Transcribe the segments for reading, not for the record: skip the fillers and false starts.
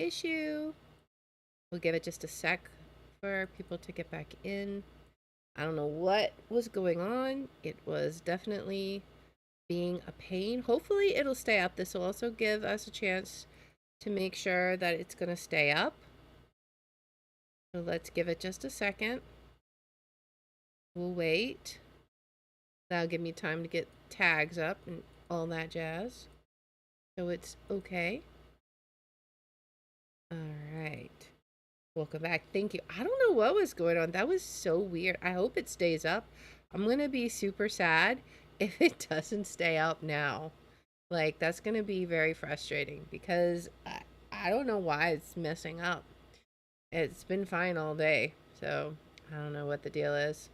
issue. We'll give it just a sec for people to get back in. I don't know what was going on. It was definitely being a pain. Hopefully it'll stay up. This will also give us a chance to make sure that it's going to stay up. So let's give it just a second. We'll wait. That'll give me time to get tags up and all that jazz. So it's okay. All right. Welcome back. Thank you. I don't know what was going on. That was so weird. I hope it stays up. I'm going to be super sad if it doesn't stay up now. Like, that's going to be very frustrating because I don't know why it's messing up. It's been fine all day. So, I don't know what the deal is.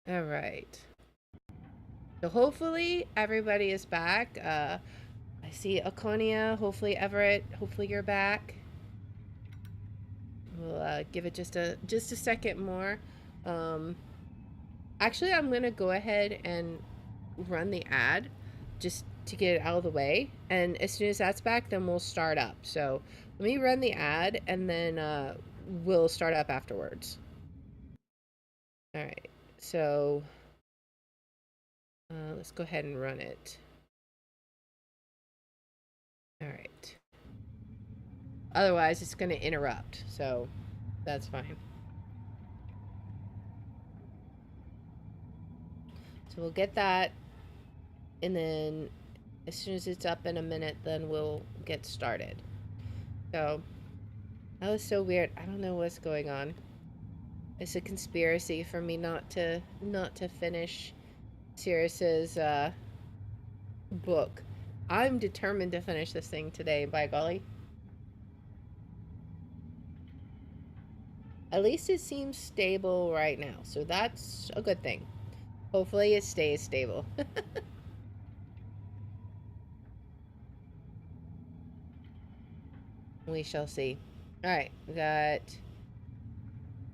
All right. So, hopefully, everybody is back. I see Akonia. Hopefully, Everett. Hopefully, you're back. We'll give it just a second more. Actually, I'm gonna go ahead and run the ad just to get it out of the way, and as soon as that's back, then we'll start up. So let me run the ad, and then we'll start up afterwards. All right. So let's go ahead and run it. All right. Otherwise, it's going to interrupt, so that's fine. So we'll get that, and then as soon as it's up in a minute, then we'll get started. So that was so weird. I don't know what's going on. It's a conspiracy for me not to finish Sirrus's book. I'm determined to finish this thing today, by golly. At least it seems stable right now, so that's a good thing. Hopefully it stays stable. We shall see. Alright, we got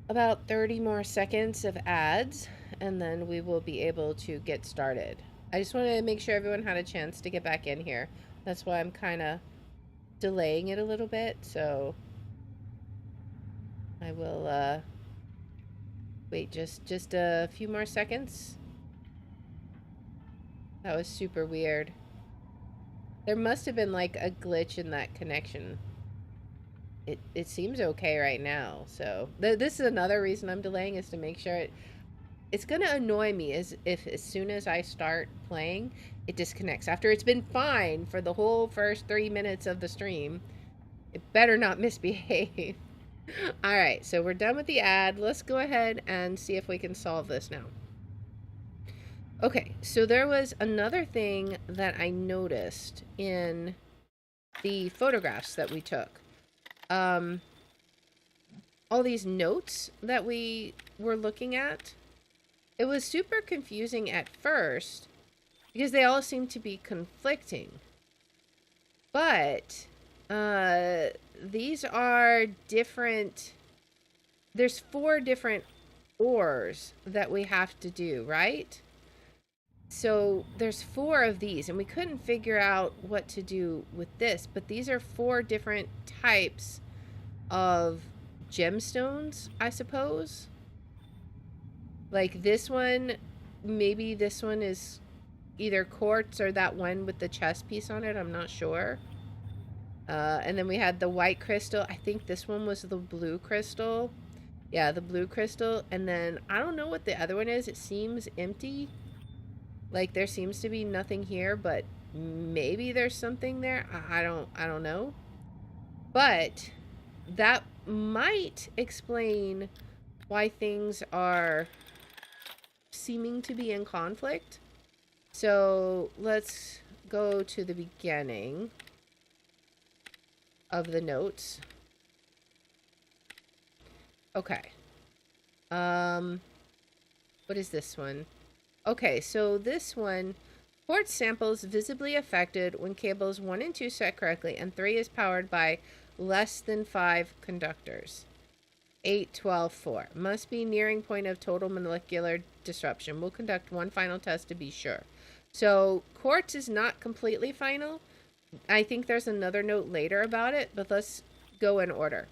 about 30 more seconds of ads, and then we will be able to get started. I just wanted to make sure everyone had a chance to get back in here. That's why I'm kind of delaying it a little bit, so I will wait just a few more seconds. That was super weird. There must have been like a glitch in that connection. It seems okay right now, so this is another reason I'm delaying, is to make sure it's gonna annoy me is if as soon as I start playing it disconnects after it's been fine for the whole first 3 minutes of the stream. It better not misbehave. All right, so we're done with the ad. Let's go ahead and see if we can solve this now. Okay, so there was another thing that I noticed in the photographs that we took. All these notes that we were looking at, it was super confusing at first because they all seemed to be conflicting. But these are different. There's 4 different ores that we have to do, right? So there's 4 of these, and we couldn't figure out what to do with this, but these are 4 different types of gemstones, I suppose. Like this one, maybe this one is either quartz or that one with the chest piece on it, I'm not sure. And then we had the white crystal. I think this one was the blue crystal. Yeah, the blue crystal. And then I don't know what the other one is. It seems empty. Like there seems to be nothing here, but maybe there's something there. I don't know. But that might explain why things are seeming to be in conflict. So let's go to the beginning of the notes. Okay. What is this one? Okay, so this one, quartz samples visibly affected when cables 1 and 2 set correctly, and 3 is powered by less than 5 conductors. 8, 12, 4. Must be nearing point of total molecular disruption. We'll conduct one final test to be sure. So quartz is not completely final, I think there's another note later about it, but let's go in order.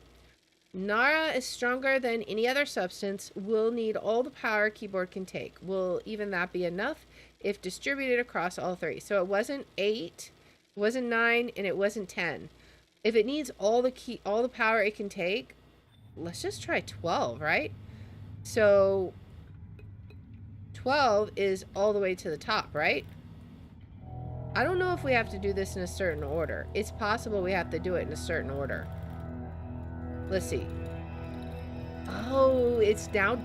Nara is stronger than any other substance, will need all the power a keyboard can take. Will even that be enough if distributed across all three? So it wasn't 8, it wasn't 9, and it wasn't 10. If it needs all the power it can take, let's just try 12, right? So 12 is all the way to the top, right? I don't know if we have to do this in a certain order. It's possible we have to do it in a certain order. Let's see. Oh, it's down.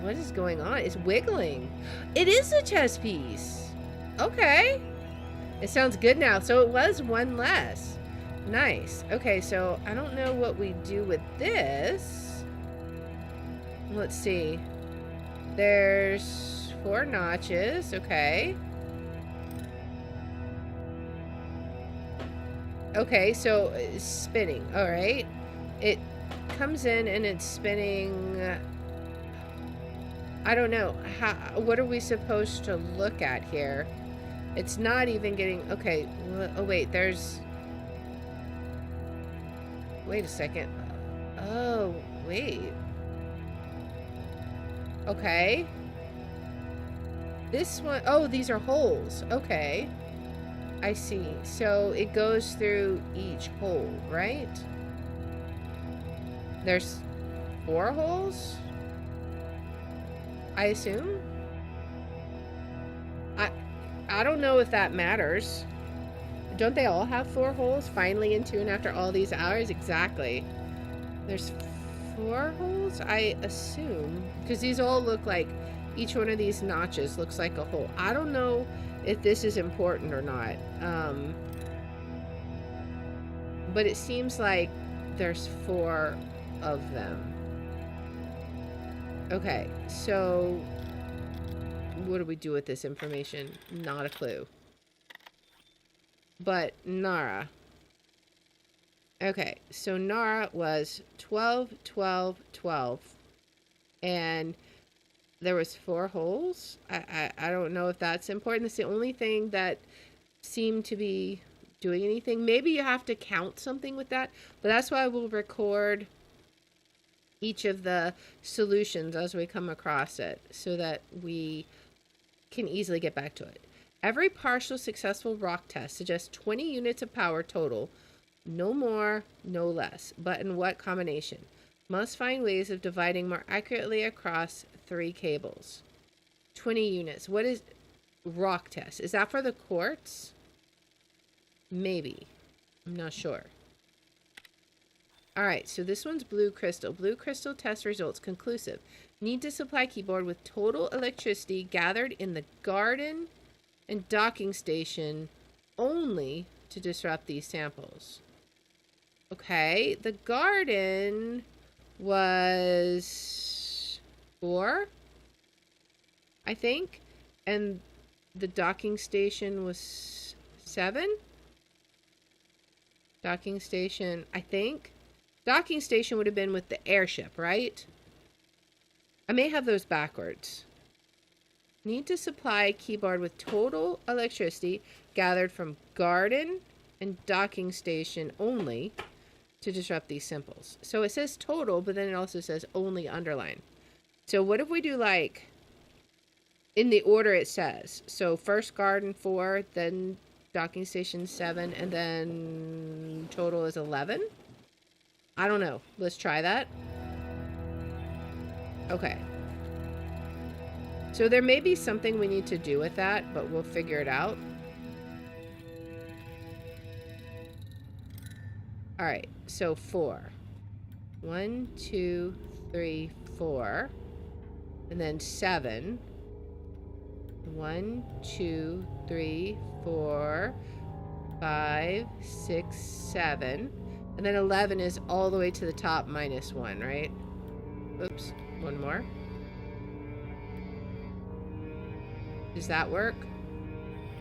What is going on? It's wiggling. It is a chess piece. Okay. It sounds good now. So it was one less. Nice. Okay, so I don't know what we do with this. Let's see. There's 4 notches. Okay. Okay, so it's spinning. All right. It comes in and it's spinning. I don't know. What are we supposed to look at here? It's not even getting... Okay. Oh, wait. There's... Wait a second. Oh, wait. Okay. This one... Oh, these are holes. Okay. I see. So it goes through each hole, right? There's 4 holes? I assume? I don't know if that matters. Don't they all have 4 holes? Finally in tune after all these hours? Exactly. There's 4 holes? I assume. Because these all look like... Each one of these notches looks like a hole. I don't know if this is important or not. But it seems like there's 4 of them. Okay, so what do we do with this information? Not a clue. But Nara. Okay, so Nara was 12, 12, 12. And there was 4 holes. I don't know if that's important. It's the only thing that seemed to be doing anything. Maybe you have to count something with that. But that's why we'll record each of the solutions as we come across it so that we can easily get back to it. Every partial successful rock test suggests 20 units of power total. No more, no less. But in what combination? Must find ways of dividing more accurately across 3 cables. 20 units. What is rock test? Is that for the quartz? Maybe. I'm not sure. Alright, so this one's blue crystal. Blue crystal test results conclusive. Need to supply keyboard with total electricity gathered in the garden and docking station only to disrupt these samples. Okay, the garden was 4, I think, and the docking station was 7. Docking station, I think. Docking station would have been with the airship, right? I may have those backwards. Need to supply keyboard with total electricity gathered from garden and docking station only to disrupt these samples. So it says total, but then it also says only underline. So what if we do like in the order it says? So first garden 4, then docking station 7, and then total is 11? I don't know. Let's try that. Okay. So there may be something we need to do with that, but we'll figure it out. Alright, so 4. 1, 2, 3, 4. And then 7. 1, 2, 3, 4, 5, 6, 7. And then 11 is all the way to the top minus 1, right? Oops, one more. Does that work?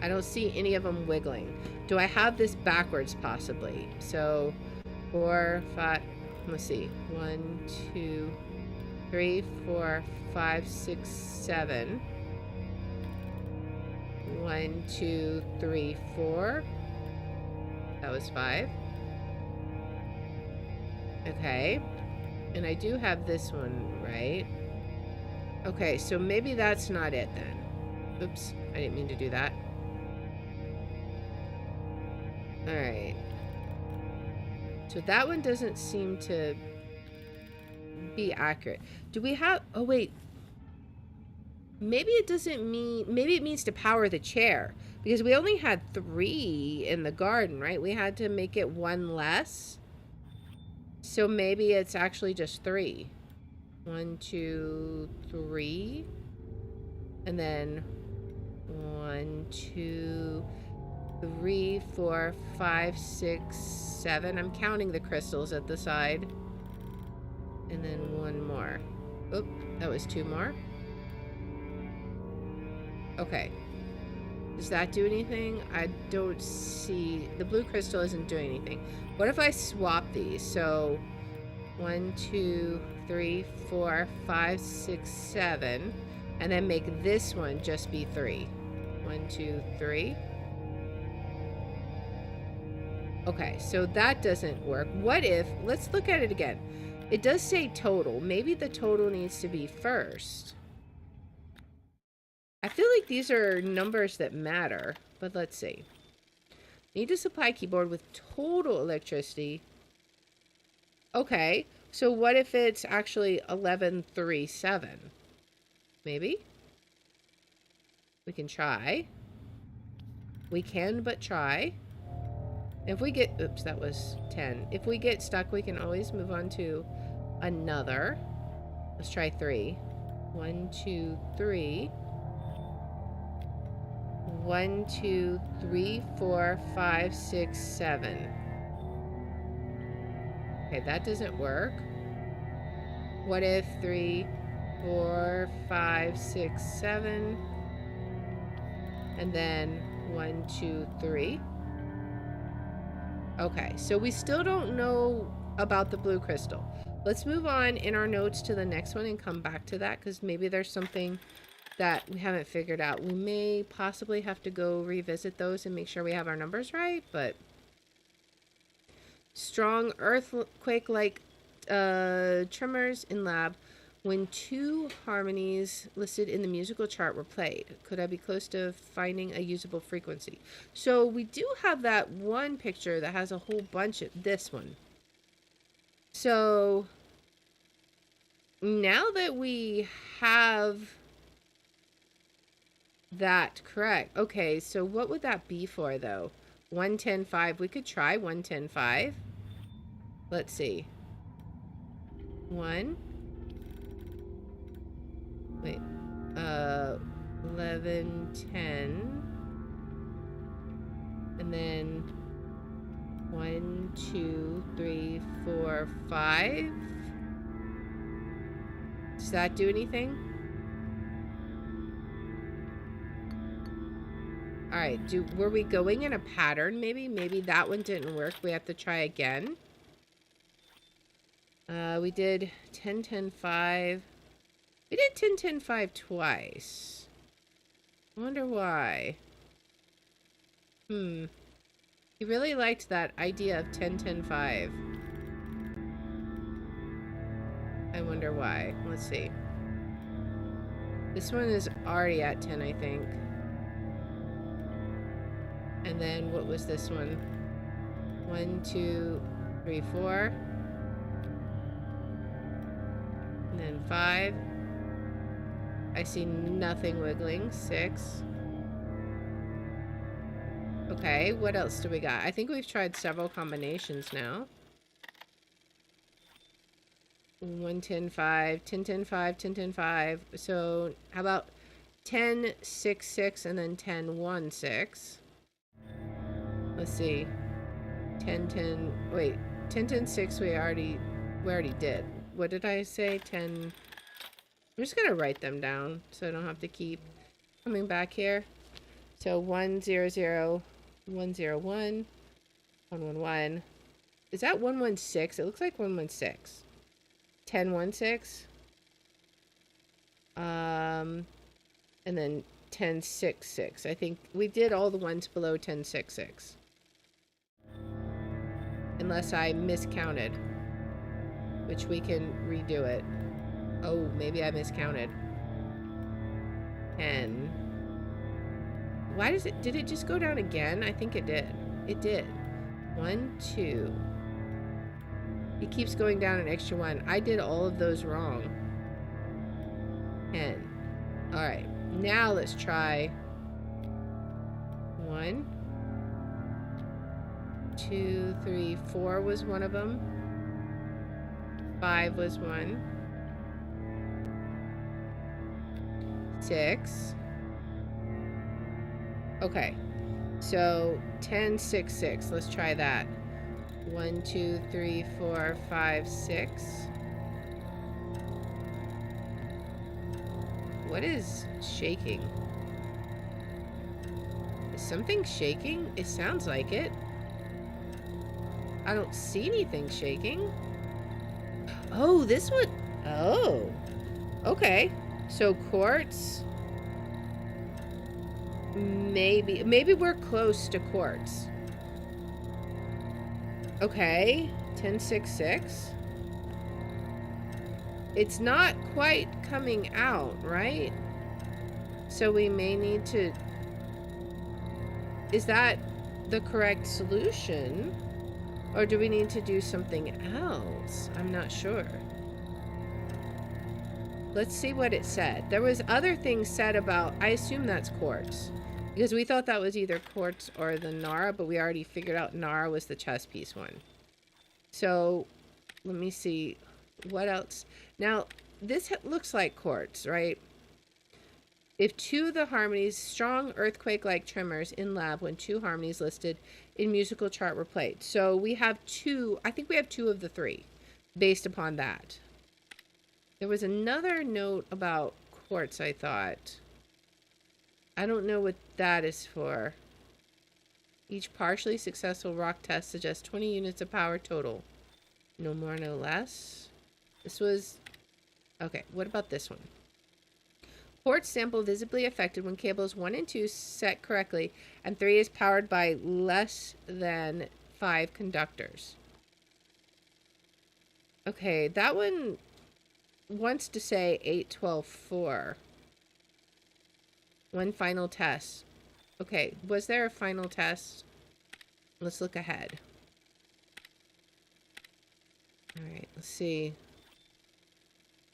I don't see any of them wiggling. Do I have this backwards possibly? So 4, 5, let's see. 1, 2, 3, 4, 5, 6, 7. 1, 2, 3, 4. That was 5. Okay. And I do have this one, right? Okay, so maybe that's not it then. Oops, I didn't mean to do that. Alright. So that one doesn't seem to be accurate. Do we have... Oh, wait. Maybe it doesn't mean... Maybe it means to power the chair. Because we only had 3 in the garden, right? We had to make it 1 less. So maybe it's actually just 3. 1, 2, 3. And then 1, 2, 3, 4, 5, 6, 7. I'm counting the crystals at the side. And then 1 more. Oop, that was 2 more. Okay. Does that do anything? I don't see... The blue crystal isn't doing anything. What if I swap these? So 1, 2, 3, 4, 5, 6, 7. And then make this one just be 3. 1, 2, 3. Okay, so that doesn't work. What if... Let's look at it again. It does say total. Maybe the total needs to be first. I feel like these are numbers that matter, but let's see. Need to supply keyboard with total electricity. Okay, so what if it's actually 1137? Maybe? We can try. We can but try. If we get... Oops, that was 10. If we get stuck, we can always move on to another. Let's try 3. 1, 2, 3. 1, 2, 3, 4, 5, 6, 7. Okay, that doesn't work. What if 3, 4, 5, 6, 7, and then 1, 2, 3? Okay, so we still don't know about the blue crystal. Let's move on in our notes to the next one and come back to that, because maybe there's something that we haven't figured out. We may possibly have to go revisit those and make sure we have our numbers right, but strong earthquake-like tremors in lab when 2 harmonies listed in the musical chart were played. Could I be close to finding a usable frequency? So we do have that one picture that has a whole bunch of this one. So now that we have that correct. Okay, so what would that be for though? 110.5. We could try 110.5. Let's see. 1. Wait. 11, 10. And then 1, 2, 3, 4, 5. Does that do anything? Alright, were we going in a pattern maybe? Maybe that one didn't work. We have to try again. We did 10, 10, 5. We did 10, 10, 5 twice. I wonder why. He really liked that idea of 10, 10, 5. I wonder why. Let's see. This one is already at 10, I think. And then what was this one? 1, 2, 3, 4. And then 5. I see nothing wiggling. 6. Okay, what else do we got? I think we've tried several combinations now. 1, 10, 5, 10, 10, 5, 10, 10, 5. So how about 10, 6, 6, and then 10, 1, 6. Let's see. 10, 10, wait. 10, 10, 6 we already did. What did I say? 10. I'm just going to write them down so I don't have to keep coming back here. So 1, 0, 0, 1, 0, 1, 1, 1, 1. Is that 1, 1, 6? It looks like 1, 1, 6. 10, 1, 6. And then 10, 6, 6. I think we did all the ones below 10, 6, 6. unless I miscounted, which we can redo it. Oh, maybe I miscounted. 10. Why does it, did it just go down again? I think it did. It did. 1, 2. It keeps going down an extra 1. I did all of those wrong. 10. All right. Now let's try 1, 2, 3, 4 was one of them. 5 was one. 6. Okay. So 10, 6, 6. Let's try that. 1, 2, 3, 4, 5, 6. What is shaking? Is something shaking? It sounds like it. I don't see anything shaking. Oh, this one. Oh. Okay. So quartz. Maybe we're close to quartz. Okay. 10, 6, 6. It's not quite coming out, right? So we may need to... Is that the correct solution? Or do we need to do something else? I'm not sure. Let's see what it said. There was other things said about... I assume that's quartz. Because we thought that was either quartz or the Nara, but we already figured out Nara was the chess piece one. So, let me see. What else? Now, this looks like quartz, right? If 2 of the harmonies, strong earthquake-like tremors in lab when 2 harmonies listed in musical chart were played. So we have 2, I think we have 2 of the 3 based upon that. There was another note about quartz, I thought. I don't know what that is for. Each partially successful rock test suggests 20 units of power total. No more, no less. This was... Okay, what about this one? Quartz sample visibly affected when cables 1 and 2 set correctly, and 3 is powered by less than 5 conductors. Okay, that one wants to say 8, 12, 4. One final test. Okay, was there a final test? Let's look ahead. Alright, let's see.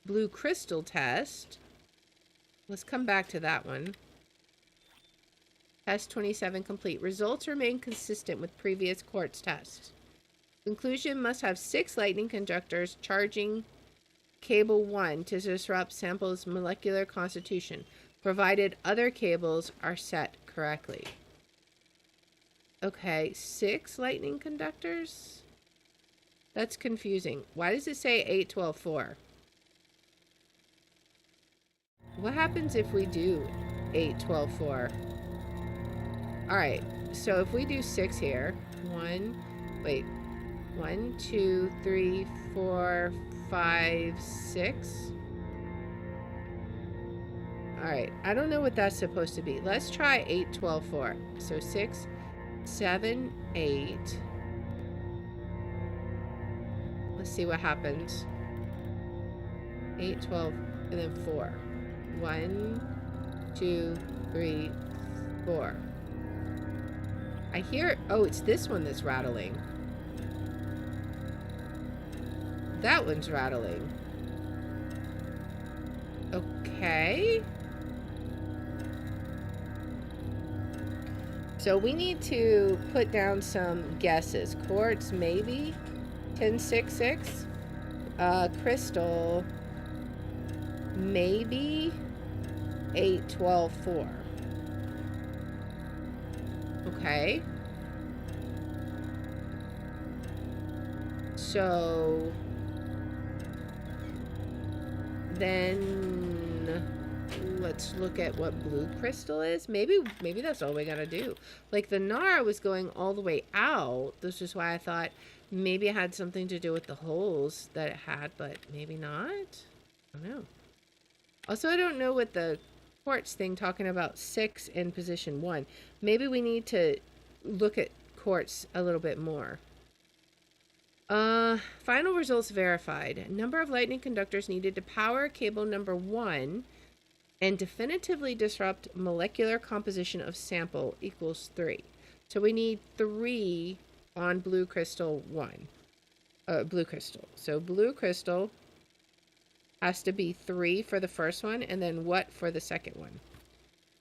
Blue crystal test. Let's come back to that one. Test 27 complete. Results remain consistent with previous quartz tests. Conclusion must have 6 lightning conductors charging cable 1 to disrupt sample's molecular constitution, provided other cables are set correctly. Okay, 6 lightning conductors? That's confusing. Why does it say 8, 12, 4? What happens if we do 8, 12, 4? Alright, so if we do 6 here, 1, 2, 3, 4, 5, 6. Alright, I don't know what that's supposed to be. Let's try 8, 12, 4. So 6, 7, 8. Let's see what happens. 8, 12, and then 4. 1, 2, 3, 4. I hear... Oh, it's this one that's rattling. That one's rattling. Okay. So we need to put down some guesses. Quartz, maybe. 10, 6, 6. Crystal, maybe. 8, 12, 4. Okay. So then let's look at what blue crystal is. Maybe that's all we gotta do. Like the Nara was going all the way out. This is why I thought maybe it had something to do with the holes that it had, but maybe not. I don't know. Also, I don't know what the quartz thing talking about 6 in position 1. Maybe we need to look at quartz a little bit more. Final results verified. Number of lightning conductors needed to power cable number 1 and definitively disrupt molecular composition of sample equals 3. So we need 3 on blue crystal 1. Blue crystal. So blue crystal has to be 3 for the first one, and then what for the second one?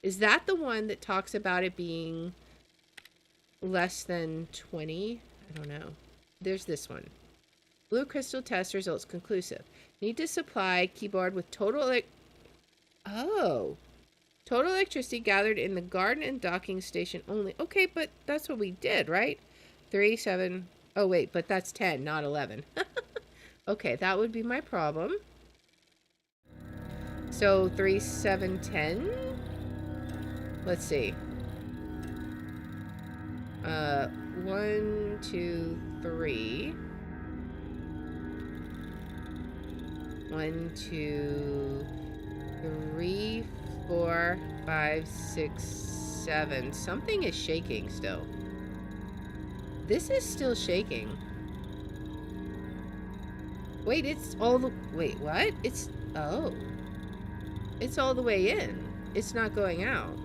Is that the one that talks about it being less than 20? I don't know. There's this one. Blue crystal test results conclusive. Need to supply keyboard with total total electricity gathered in the garden and docking station only. Okay, but that's what we did, right? 3, 7. Oh, wait, but that's 10, not 11. Okay, that would be my problem. So 3, 7, 10. Let's see. 1, 2, 3. 1, 2, 3, 4, 5, 6, 7. Something is shaking still. This is still shaking. Wait, it's all the... Wait, what? It's... Oh. It's all the way in. It's not going out.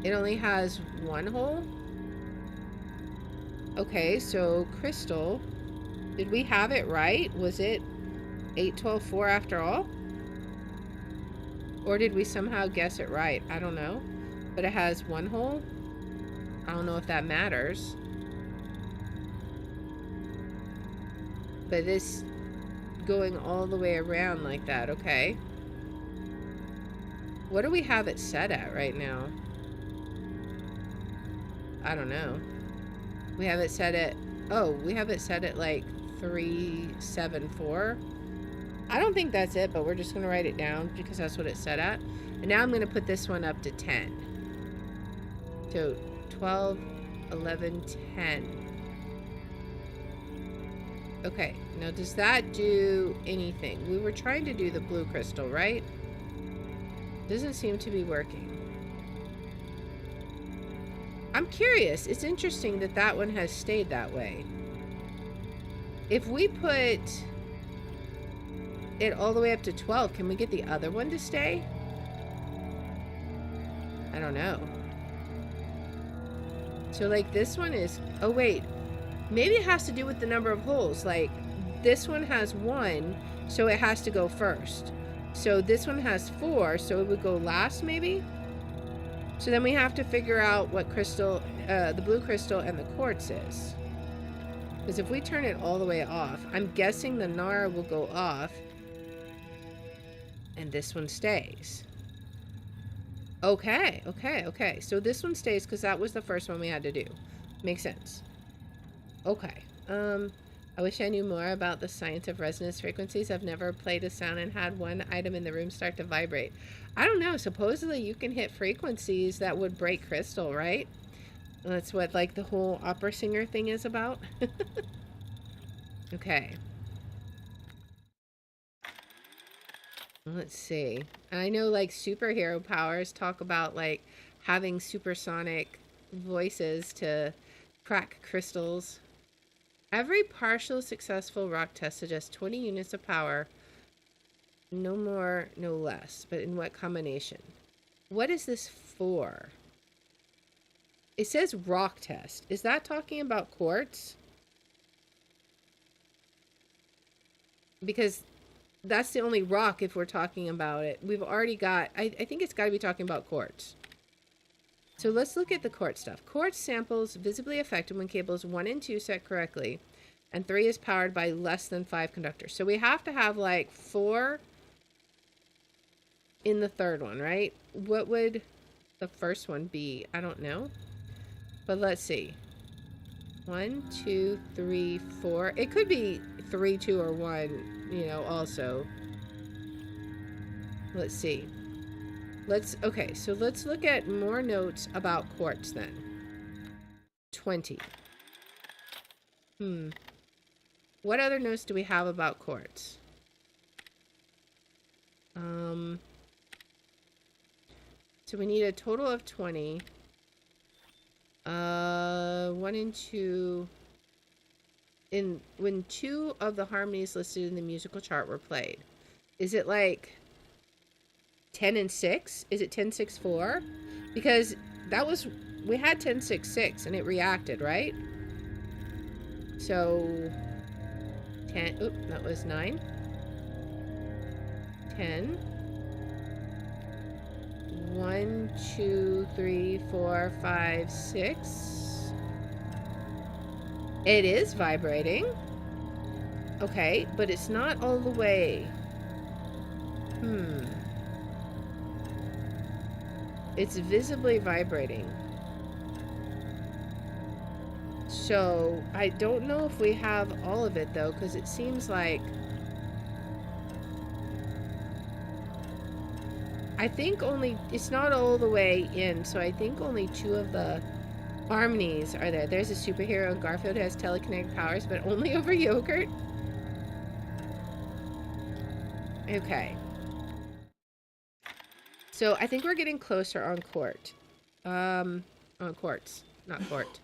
It only has one hole? Okay, so crystal. Did we have it right? Was it 8, 12, 4 after all? Or did we somehow guess it right? I don't know. But it has one hole? I don't know if that matters. But this going all the way around like that, okay. What do we have it set at right now? I don't know. We have it set at... Oh, we have it set at like 3, 7, 4. I don't think that's it, but we're just going to write it down because that's what it's set at. And now I'm going to put this one up to 10. So 12, 11, 10. Okay, now does that do anything? We were trying to do the blue crystal, right? Doesn't seem to be working. I'm curious. It's interesting that that one has stayed that way. If we put it all the way up to 12, can we get the other one to stay? I don't know. So like this one is... Oh wait. Maybe it has to do with the number of holes. Like this one has 1, so it has to go first. So this one has 4, so it would go last maybe? So then we have to figure out what crystal, the blue crystal and the quartz is. Because if we turn it all the way off, I'm guessing the Nara will go off. And this one stays. Okay, okay, okay. So this one stays because that was the first one we had to do. Makes sense. Okay. I wish I knew more about the science of resonance frequencies. I've never played a sound and had one item in the room start to vibrate. I don't know. Supposedly you can hit frequencies that would break crystal, right? That's what like the whole opera singer thing is about. Okay. Let's see. I know like superhero powers talk about like having supersonic voices to crack crystals. Every partial successful rock test suggests 20 units of power. No more, no less. But in what combination? What is this for? It says rock test. Is that talking about quartz? Because that's the only rock if we're talking about it. We've already got... I think it's got to be talking about quartz. So let's look at the quartz stuff. Quartz samples visibly affected when cables 1 and 2 set correctly, and 3 is powered by less than 5 conductors. So we have to have like 4 in the third one, right? What would the first one be? I don't know. But let's see. 1, 2, 3, 4. It could be 3, 2, or 1, you know, also. Let's see. Okay, so let's look at more notes about quartz then. 20. What other notes do we have about quartz? So we need a total of 20. 1 and 2. in when two of the harmonies listed in the musical chart were played? Is it like 10 and 6? Is it 10-6-4? Because that was, we had 10-6-6 and it reacted, right? So 10, oop, that was 9. 10. 1, 2, 3, 4, 5, 6. It is vibrating. Okay, but it's not all the way. It's visibly vibrating. So I don't know if we have all of it though, because it seems like, I think only, it's not all the way in, so I think only 2 of the harmonies are there. There's a superhero in Garfield who has telekinetic powers, but only over yogurt. Okay. So I think we're getting closer on court. On quartz, not court.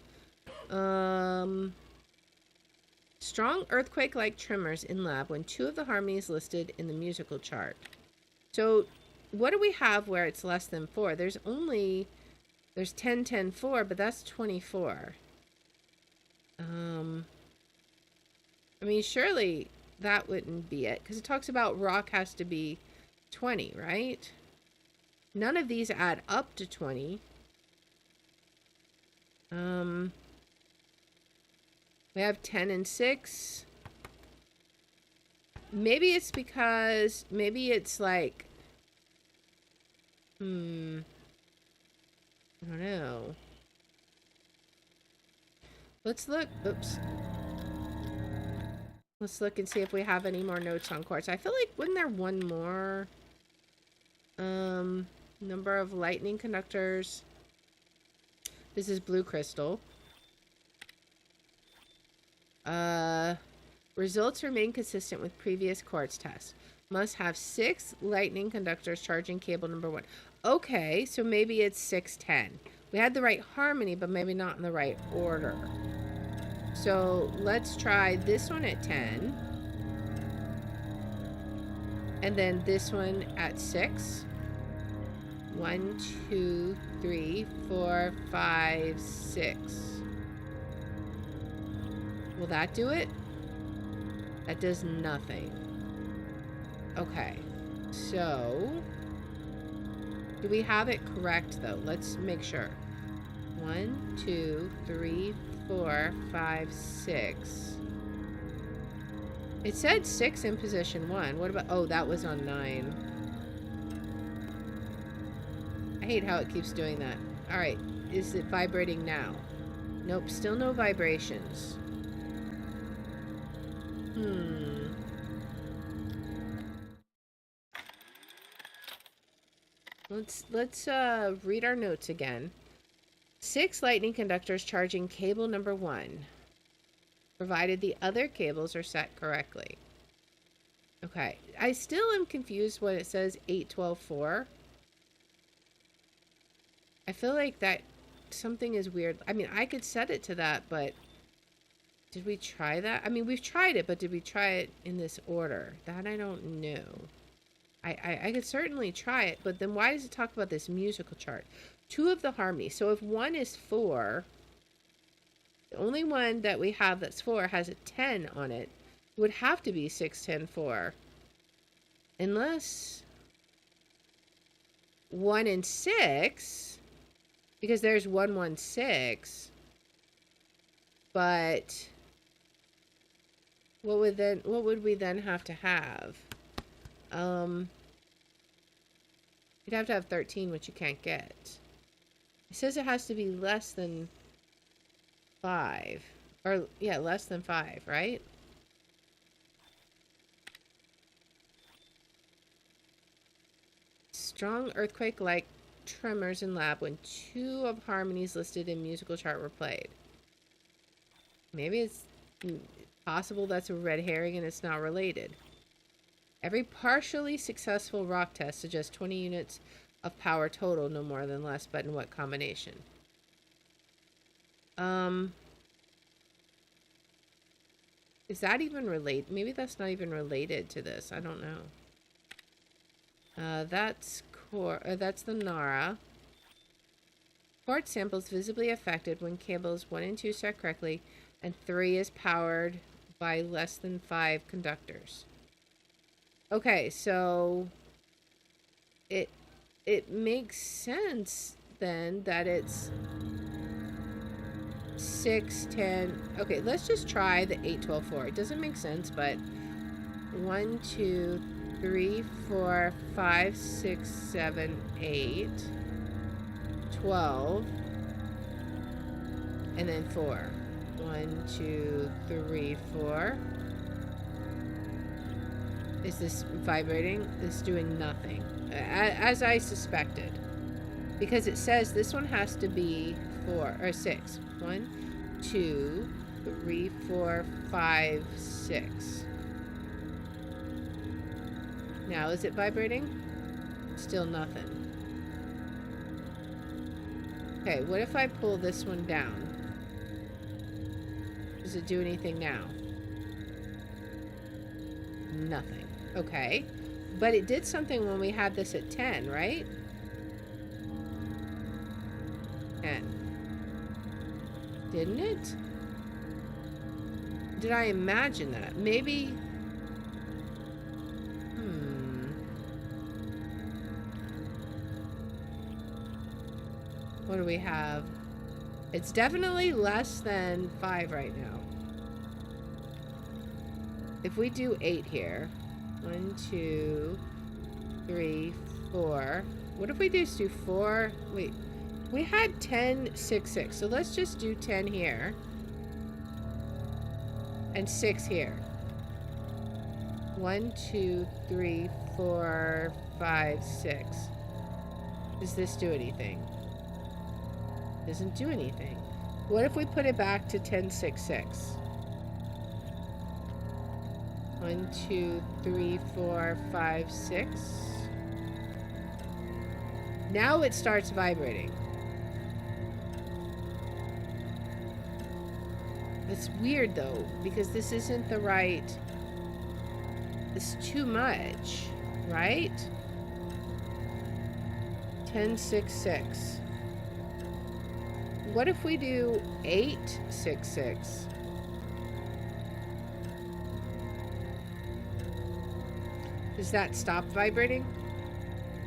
Strong earthquake-like tremors in lab when 2 of the harmonies listed in the musical chart. So what do we have where it's less than 4? There's 10-10-4, but that's 24. I mean, surely that wouldn't be it, because it talks about rock has to be 20, right? None of these add up to 20. We have 10 and 6. Maybe it's because, maybe it's like, I don't know. Let's look. Oops. Let's look and see if we have any more notes on quartz. I feel like, wasn't there one more? Number of lightning conductors. This is blue crystal. Results remain consistent with previous quartz tests. Must have 6 lightning conductors charging cable number 1. Okay, so maybe it's 610. We had the right harmony, but maybe not in the right order. So let's try this one at 10. And then this one at 6. 1, 2, 3, 4, 5, 6. Will that do it? That does nothing. Okay, so do we have it correct though? Let's make sure. 1, 2, 3, 4, 5, 6. It said 6 in position 1. What about, oh, that was on 9. I hate how it keeps doing that. All right, is it vibrating now? Nope, still no vibrations. Let's read our notes again. 6 lightning conductors charging cable number 1, provided the other cables are set correctly. Okay, I still am confused when it says 8, 12, 4. I feel like that something is weird. I mean, I could set it to that, but did we try that? I mean, we've tried it, but did we try it in this order? That I don't know. I could certainly try it, but then why does it talk about this musical chart? 2 of the harmonies. So if 1 is 4, the only one that we have that's 4 has a 10 on it. It would have to be 6, 10, 4. Unless 1 and 6, because there's 1, 1, 6. But what would we then have to have? You'd have to have 13, which you can't get. It says it has to be less than 5. Or, yeah, less than 5, right? Strong earthquake-like tremors in lab when 2 of harmonies listed in musical chart were played. Maybe it's possible that's a red herring and it's not related. Every partially successful rock test suggests 20 units of power total, no more than less, but in what combination? Is that even related? Maybe that's not even related to this. I don't know. That's core. That's the Nara. Port samples visibly affected when cables 1 and 2 start correctly, and 3 is powered by less than 5 conductors. Okay, so it makes sense then that it's 6, 10. Okay, let's just try the 8, 12, 4. It doesn't make sense, but 1, 2, 3, 4, 5, 6, 7, 8, 12, and then 4. 1, 2, 3, 4. Is this vibrating? It's doing nothing, as I suspected, because it says this one has to be 4 or 6. 1, 2, 3, 4, 5, 6. Now is it vibrating? Still nothing. Okay, what if I pull this one down? Does it do anything now? Nothing. Okay. But it did something when we had this at 10, right? 10. Didn't it? Did I imagine that? Maybe... What do we have? It's definitely less than 5 right now. If we do 8 here, 1, 2, 3, 4. What if we just do 4? Wait, we had 10, 6, 6. So let's just do 10 here. And 6 here. 1, 2, 3, 4, 5, 6. Does this do anything? Doesn't do anything. What if we put it back to 10, 6, 6? 1, 2, 3, 4, 5, 6. Now it starts vibrating. It's weird though, because this isn't the right... It's too much, right? 10, 6, 6. What if we do 8, 6, 6? Does that stop vibrating?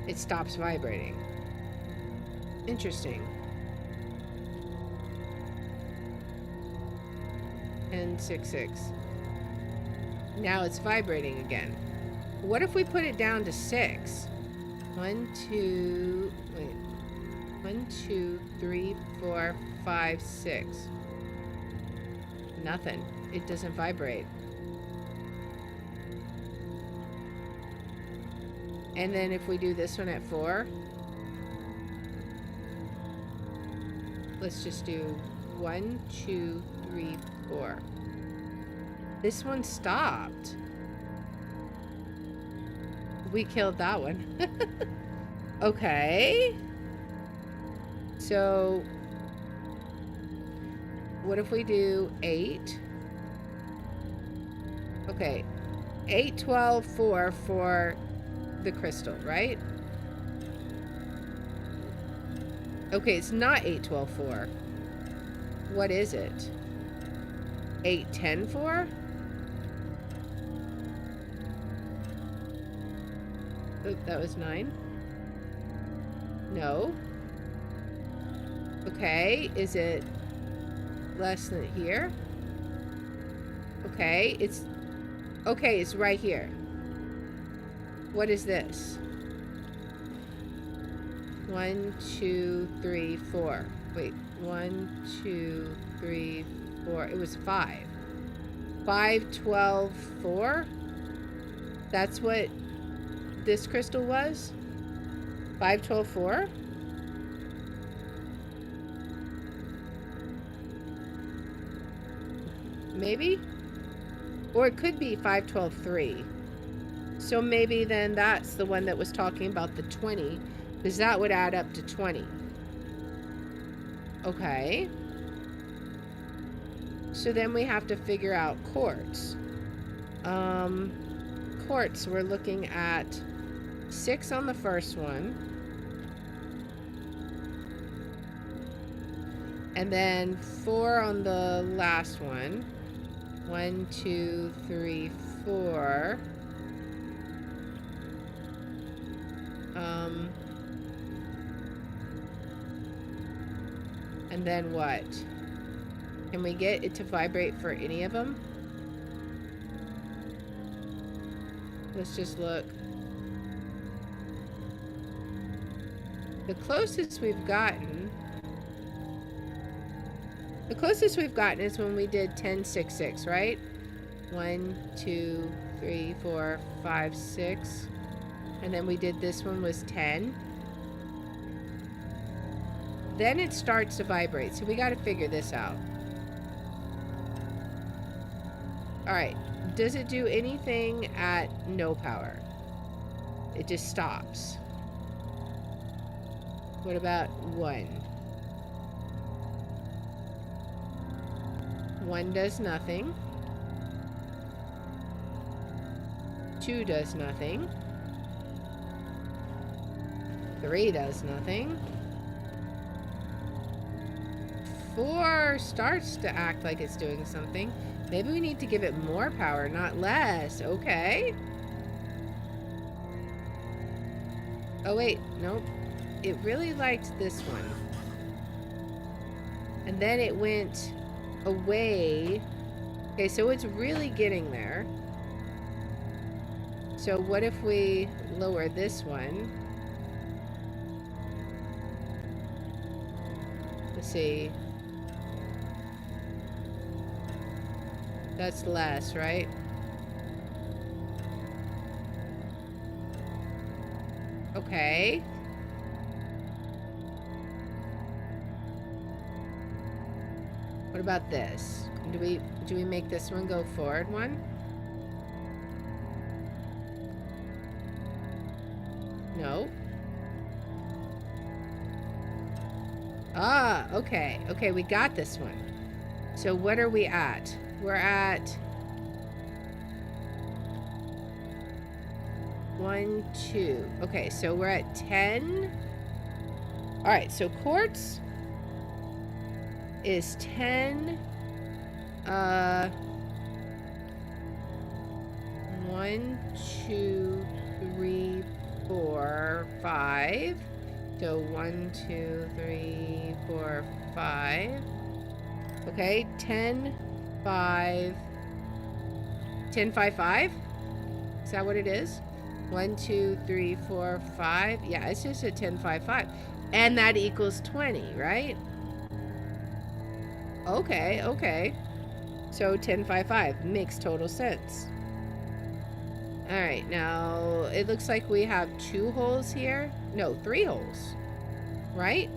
It stops vibrating. Interesting. 10, 6, 6. Now it's vibrating again. What if we put it down to 6? 1, 2, wait. 1, 2, 3, 4, 5, 6. Nothing. It doesn't vibrate. And then if we do this one at 4, let's just do 1, 2, 3, 4. This one stopped. We killed that one. Okay. So, what if we do 8? Okay. 8, 12, 4 for the crystal, right? Okay, it's not 8, 12, 4. What is it? 8, 10, 4? Oop, that was 9. No. Okay, is it less than here? Okay, it's right here. What is this? 1, 2, 3, 4. Wait, 1, 2, 3, 4. It was 5. 5, 12, 4? That's what this crystal was? 5, 12, 4? Maybe? Or it could be 5, 12, 3. So maybe then that's the one that was talking about the 20, because that would add up to 20. Okay. So then we have to figure out quartz. Quartz, we're looking at 6 on the first one. And then 4 on the last one. 1, 2, 3, 4. And then what? Can we get it to vibrate for any of them? Let's just look. The closest we've gotten is when we did 10, 6, 6, right? 1, 2, 3, 4, 5, 6. And then we did this one was 10. Then it starts to vibrate. So we got to figure this out. All right. Does it do anything at no power? It just stops. What about 1? 1 does nothing. 2 does nothing. 3 does nothing. 4 starts to act like it's doing something. Maybe we need to give it more power, not less. Okay. Oh, wait. Nope. It really liked this one. And then it went away. Okay, so it's really getting there. So what if we lower this one? Let's see. That's less, right? Okay. What about this? Do we make this one go forward one? No. Ah, okay. Okay, we got this one. So what are we at? We're at 1, 2. Okay, so we're at 10. All right, so quartz is 10. 1, 2, 3, 4, 5. So 1, 2, 3, 4, 5. Okay, 10, 5. 10, 5, 5? Is that what it is? 1, 2, 3, 4, 5. Yeah, it's just a 10, 5, 5. And that equals 20, right? Okay, okay. So 10, 5, 5 makes total sense. All right, now it looks like we have 2 holes here. No, 3 holes, right?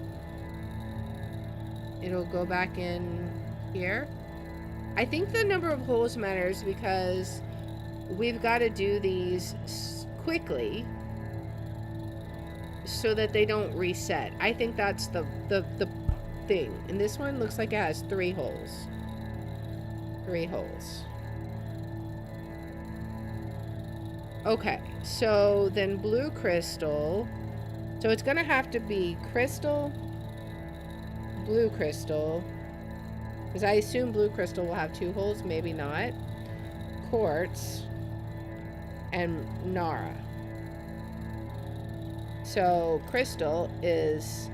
It'll go back in here. I think the number of holes matters because we've got to do these quickly so that they don't reset. I think that's the thing. And this one looks like it has 3 holes. 3 holes. Okay, so then blue crystal. So it's going to have to be crystal, blue crystal. Because I assume blue crystal will have 2 holes, maybe not. Quartz and Nara. So crystal is,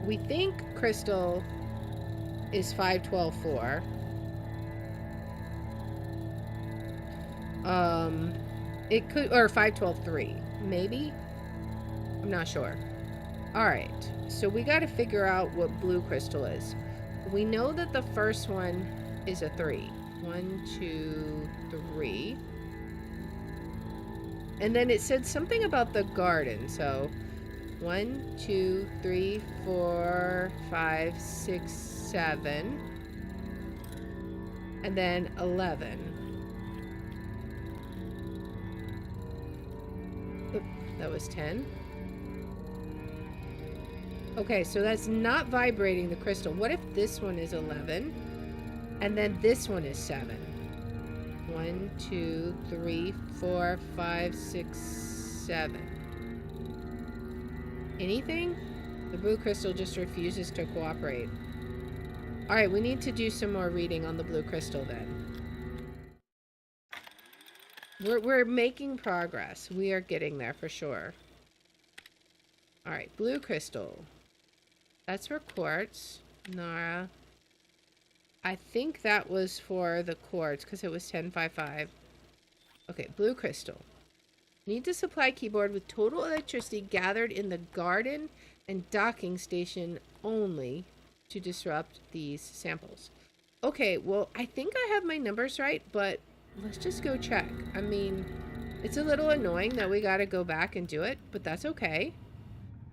we think crystal is 5, 12, 4. It could, or 5, 12, 3, maybe. I'm not sure. All right, so we got to figure out what blue crystal is. We know that the first one is a 3. 1, 2, 3. And then it said something about the garden. So 1, 2, 3, 4, 5, 6, 7. And then 11. Oop, that was 10. Okay, so that's not vibrating the crystal. What if this one is 11? And then this one is 7. 1, 2, 3, 4, 5, 6, 7. Anything? The blue crystal just refuses to cooperate. Alright, we need to do some more reading on the blue crystal then. We're making progress. We are getting there for sure. Alright, blue crystal. That's for quartz. Nara. I think that was for the quartz because it was 1055. Okay, blue crystal. Need to supply keyboard with total electricity gathered in the garden and docking station only to disrupt these samples. Okay, well, I think I have my numbers right, but let's just go check. I mean, it's a little annoying that we gotta go back and do it, but that's okay.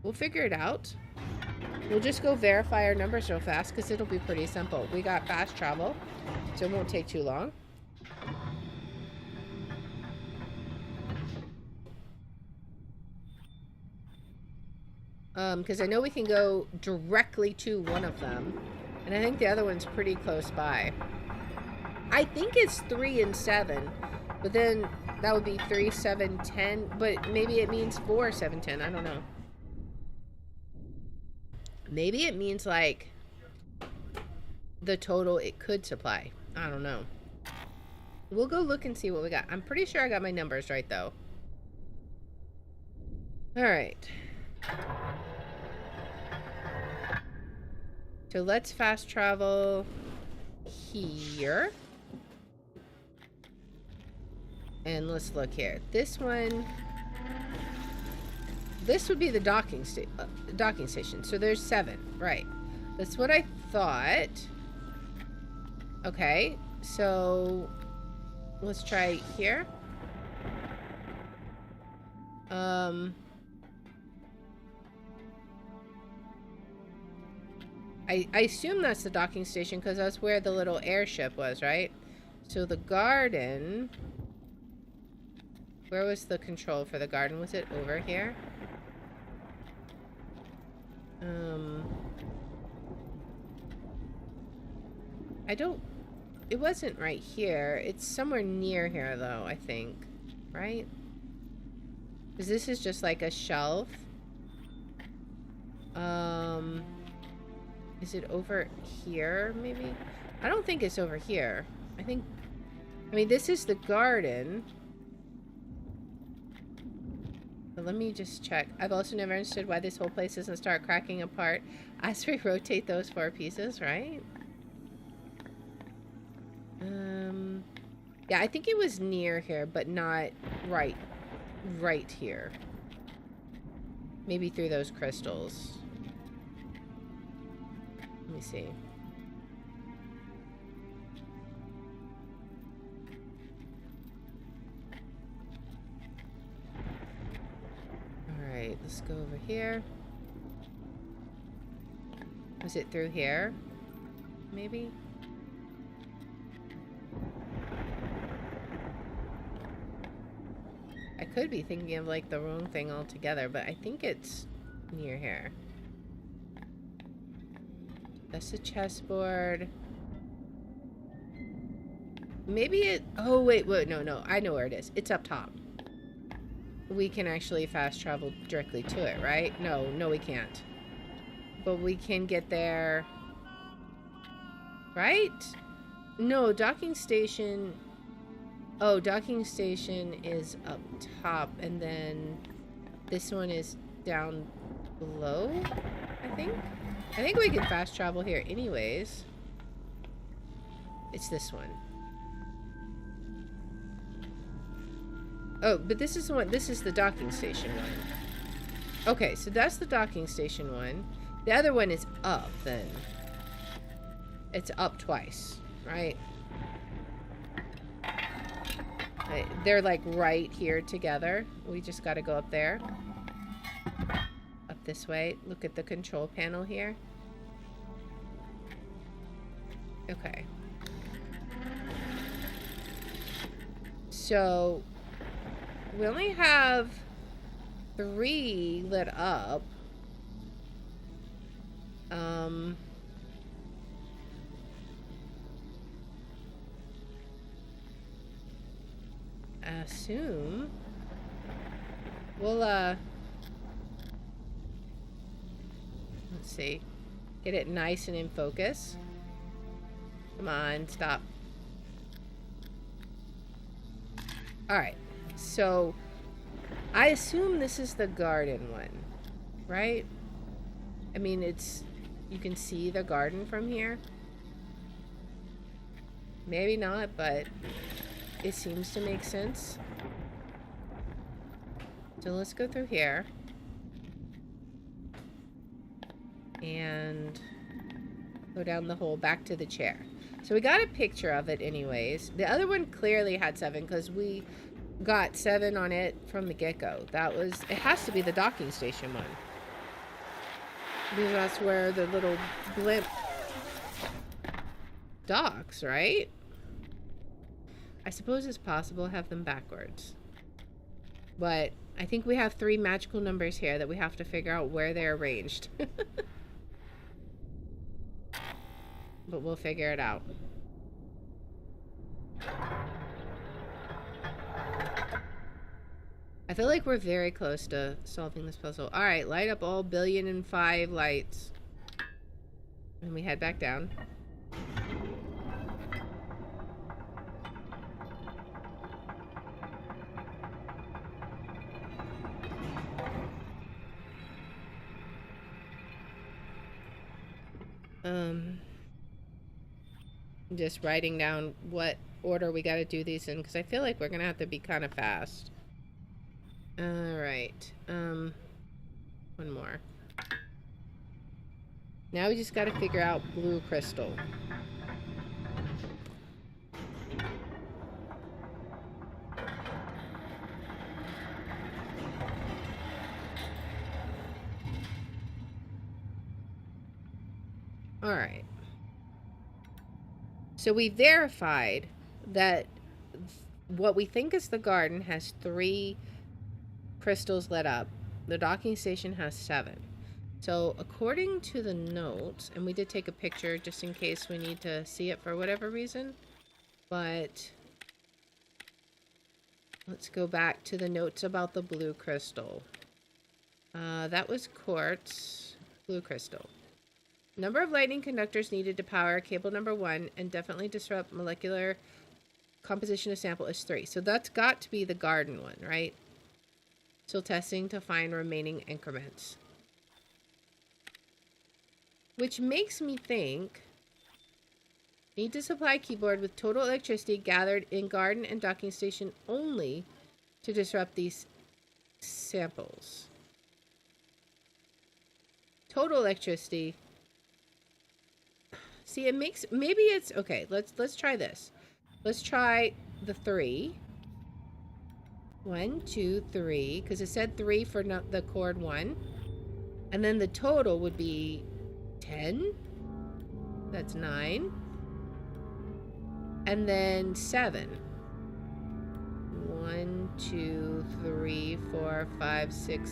We'll figure it out. We'll just go verify our numbers real fast because it'll be pretty simple. We got fast travel, so it won't take too long. Because I know we can go directly to one of them, and I think the other one's pretty close by. I think it's 3 and 7, but then that would be 3, 7, 10, but maybe it means 4, 7, 10. I don't know. Maybe it means like the total it could supply. I don't know. We'll go look and see what we got. I'm pretty sure I got my numbers right though. All right. So let's fast travel here. And let's look here. This one. This would be the docking station. So there's 7. Right. That's what I thought. Okay. So let's try here. I assume that's the docking station because that's where the little airship was, right? So the garden... Where was the control for the garden? Was it over here? I don't... It wasn't right here. It's somewhere near here, though, I think. Right? Because this is just like a shelf. Is it over here, maybe? I don't think it's over here. I think... I mean, this is the garden. But let me just check. I've also never understood why this whole place doesn't start cracking apart as we rotate those 4 pieces, right? Yeah, I think it was near here, but not right here. Maybe through those crystals. Let me see. Alright, let's go over here. Was it through here? Maybe? I could be thinking of like the wrong thing altogether, but I think it's near here. That's the chessboard. Maybe it... Oh, wait, no. I know where it is. It's up top. We can actually fast travel directly to it, right? No, we can't. But we can get there... Right? No, docking station... Oh, docking station is up top, and then this one is down below, I think? I think we can fast travel here anyways. It's this one. Oh, but this is the one. This is the docking station one. Okay, so that's the docking station one. The other one is up then. It's up twice, right? They're like right here together. We just got to go up there. Up this way. Look at the control panel here. Okay. So we only have 3 lit up. assume we'll, let's see. Get it nice and in focus. Come on, stop. Alright, so I assume this is the garden one, right? I mean, you can see the garden from here. Maybe not, but it seems to make sense. So let's go through here. And go down the hole back to the chair. So we got a picture of it anyways. The other one clearly had 7 because we got 7 on it from the get-go. It has to be the docking station one. Because that's where the little blimp docks, right? I suppose it's possible to have them backwards. But I think we have 3 magical numbers here that we have to figure out where they're arranged. But we'll figure it out. I feel like we're very close to solving this puzzle. Alright, light up all 1,000,000,005 lights. And we head back down. Just writing down what order we gotta do these in, because I feel like we're gonna have to be kind of fast. Alright. One more. Now we just gotta figure out blue crystal. Alright. So we verified that what we think is the garden has 3 crystals lit up. The docking station has 7. So according to the notes, and we did take a picture just in case we need to see it for whatever reason, but let's go back to the notes about the blue crystal. That was quartz, blue crystal. Number of lightning conductors needed to power cable number 1 and definitely disrupt molecular composition of sample is 3. So that's got to be the garden one, right? Still testing to find remaining increments. Which makes me think, need to supply keyboard with total electricity gathered in garden and docking station only to disrupt these samples. Total electricity. See, it makes, maybe it's, okay, let's try this. Let's try the 3. 1, 2, 3, because it said 3 for the chord 1. And then the total would be 10. That's 9. And then 7. 1, 2, 3, 4, 5, 6,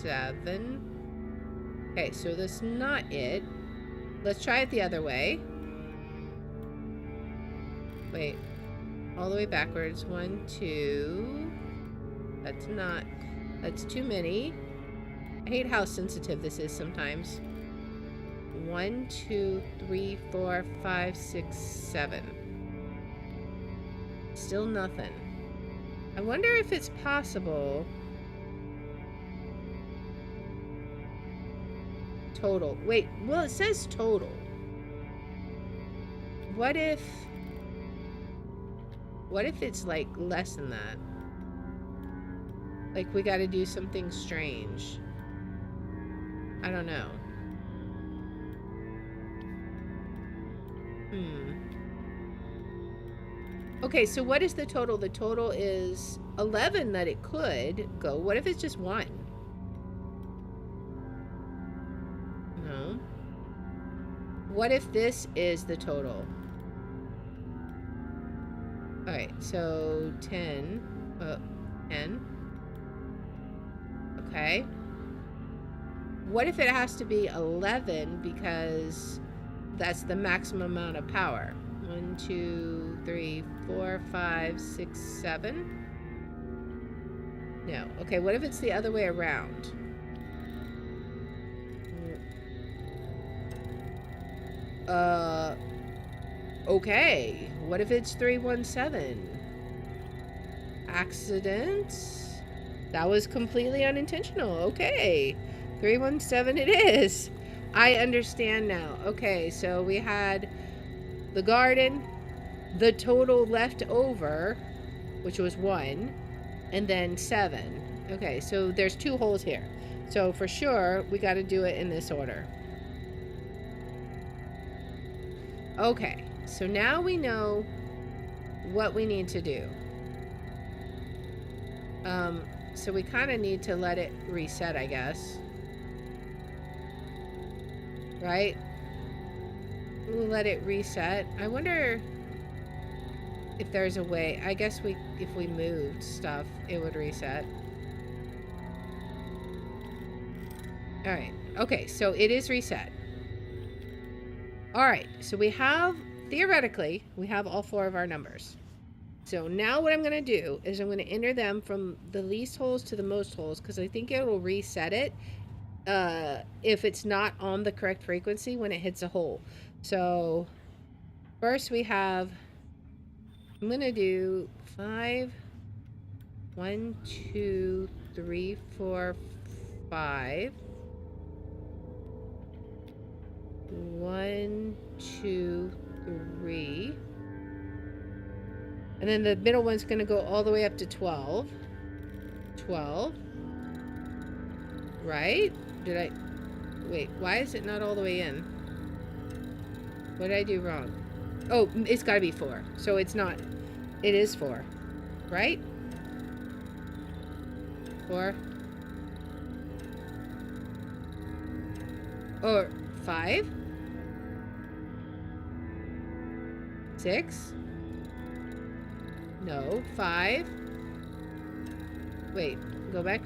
7. Okay, so that's not it. Let's try it the other way. Wait. All the way backwards. 1, 2. That's too many. I hate how sensitive this is sometimes. 1, 2, 3, 4, 5, 6, 7. Still nothing. I wonder if it's possible. Total. Wait, well, it says total. What if it's like less than that? Like we gotta do something strange. I don't know. Okay, so what is the total? The total is 11 that it could go. What if it's just 1? No. What if this is the total? Alright, so 10. 10. Okay. What if it has to be 11 because that's the maximum amount of power? 1, 2, 3, 4, 5, 6, 7. No. Okay, what if it's the other way around? Okay. What if it's 317? Accident? That was completely unintentional. Okay. 317 it is. I understand now. Okay, so we had the garden, the total left over, which was 1, and then 7. Okay, so there's 2 holes here. So for sure, we got to do it in this order. Okay, so now we know what we need to do. So we kind of need to let it reset, I guess. Right? We'll let it reset. I wonder if there's a way. I guess if we moved stuff, it would reset. Alright. Okay, so it is reset. Alright, so we have, theoretically, we have all 4 of our numbers. So now what I'm going to do is I'm going to enter them from the least holes to the most holes, because I think it will reset it if it's not on the correct frequency when it hits a hole. So first we have, I'm going to do 5, 1, 2, 3, 4, 5. 1, 2, 3. And then the middle one's going to go all the way up to 12. 12. Right? Wait, why is it not all the way in? What did I do wrong? Oh, it's got to be 4. So it's not. It is 4. Right? 4. Or 5? 6? No, 5. Wait, go back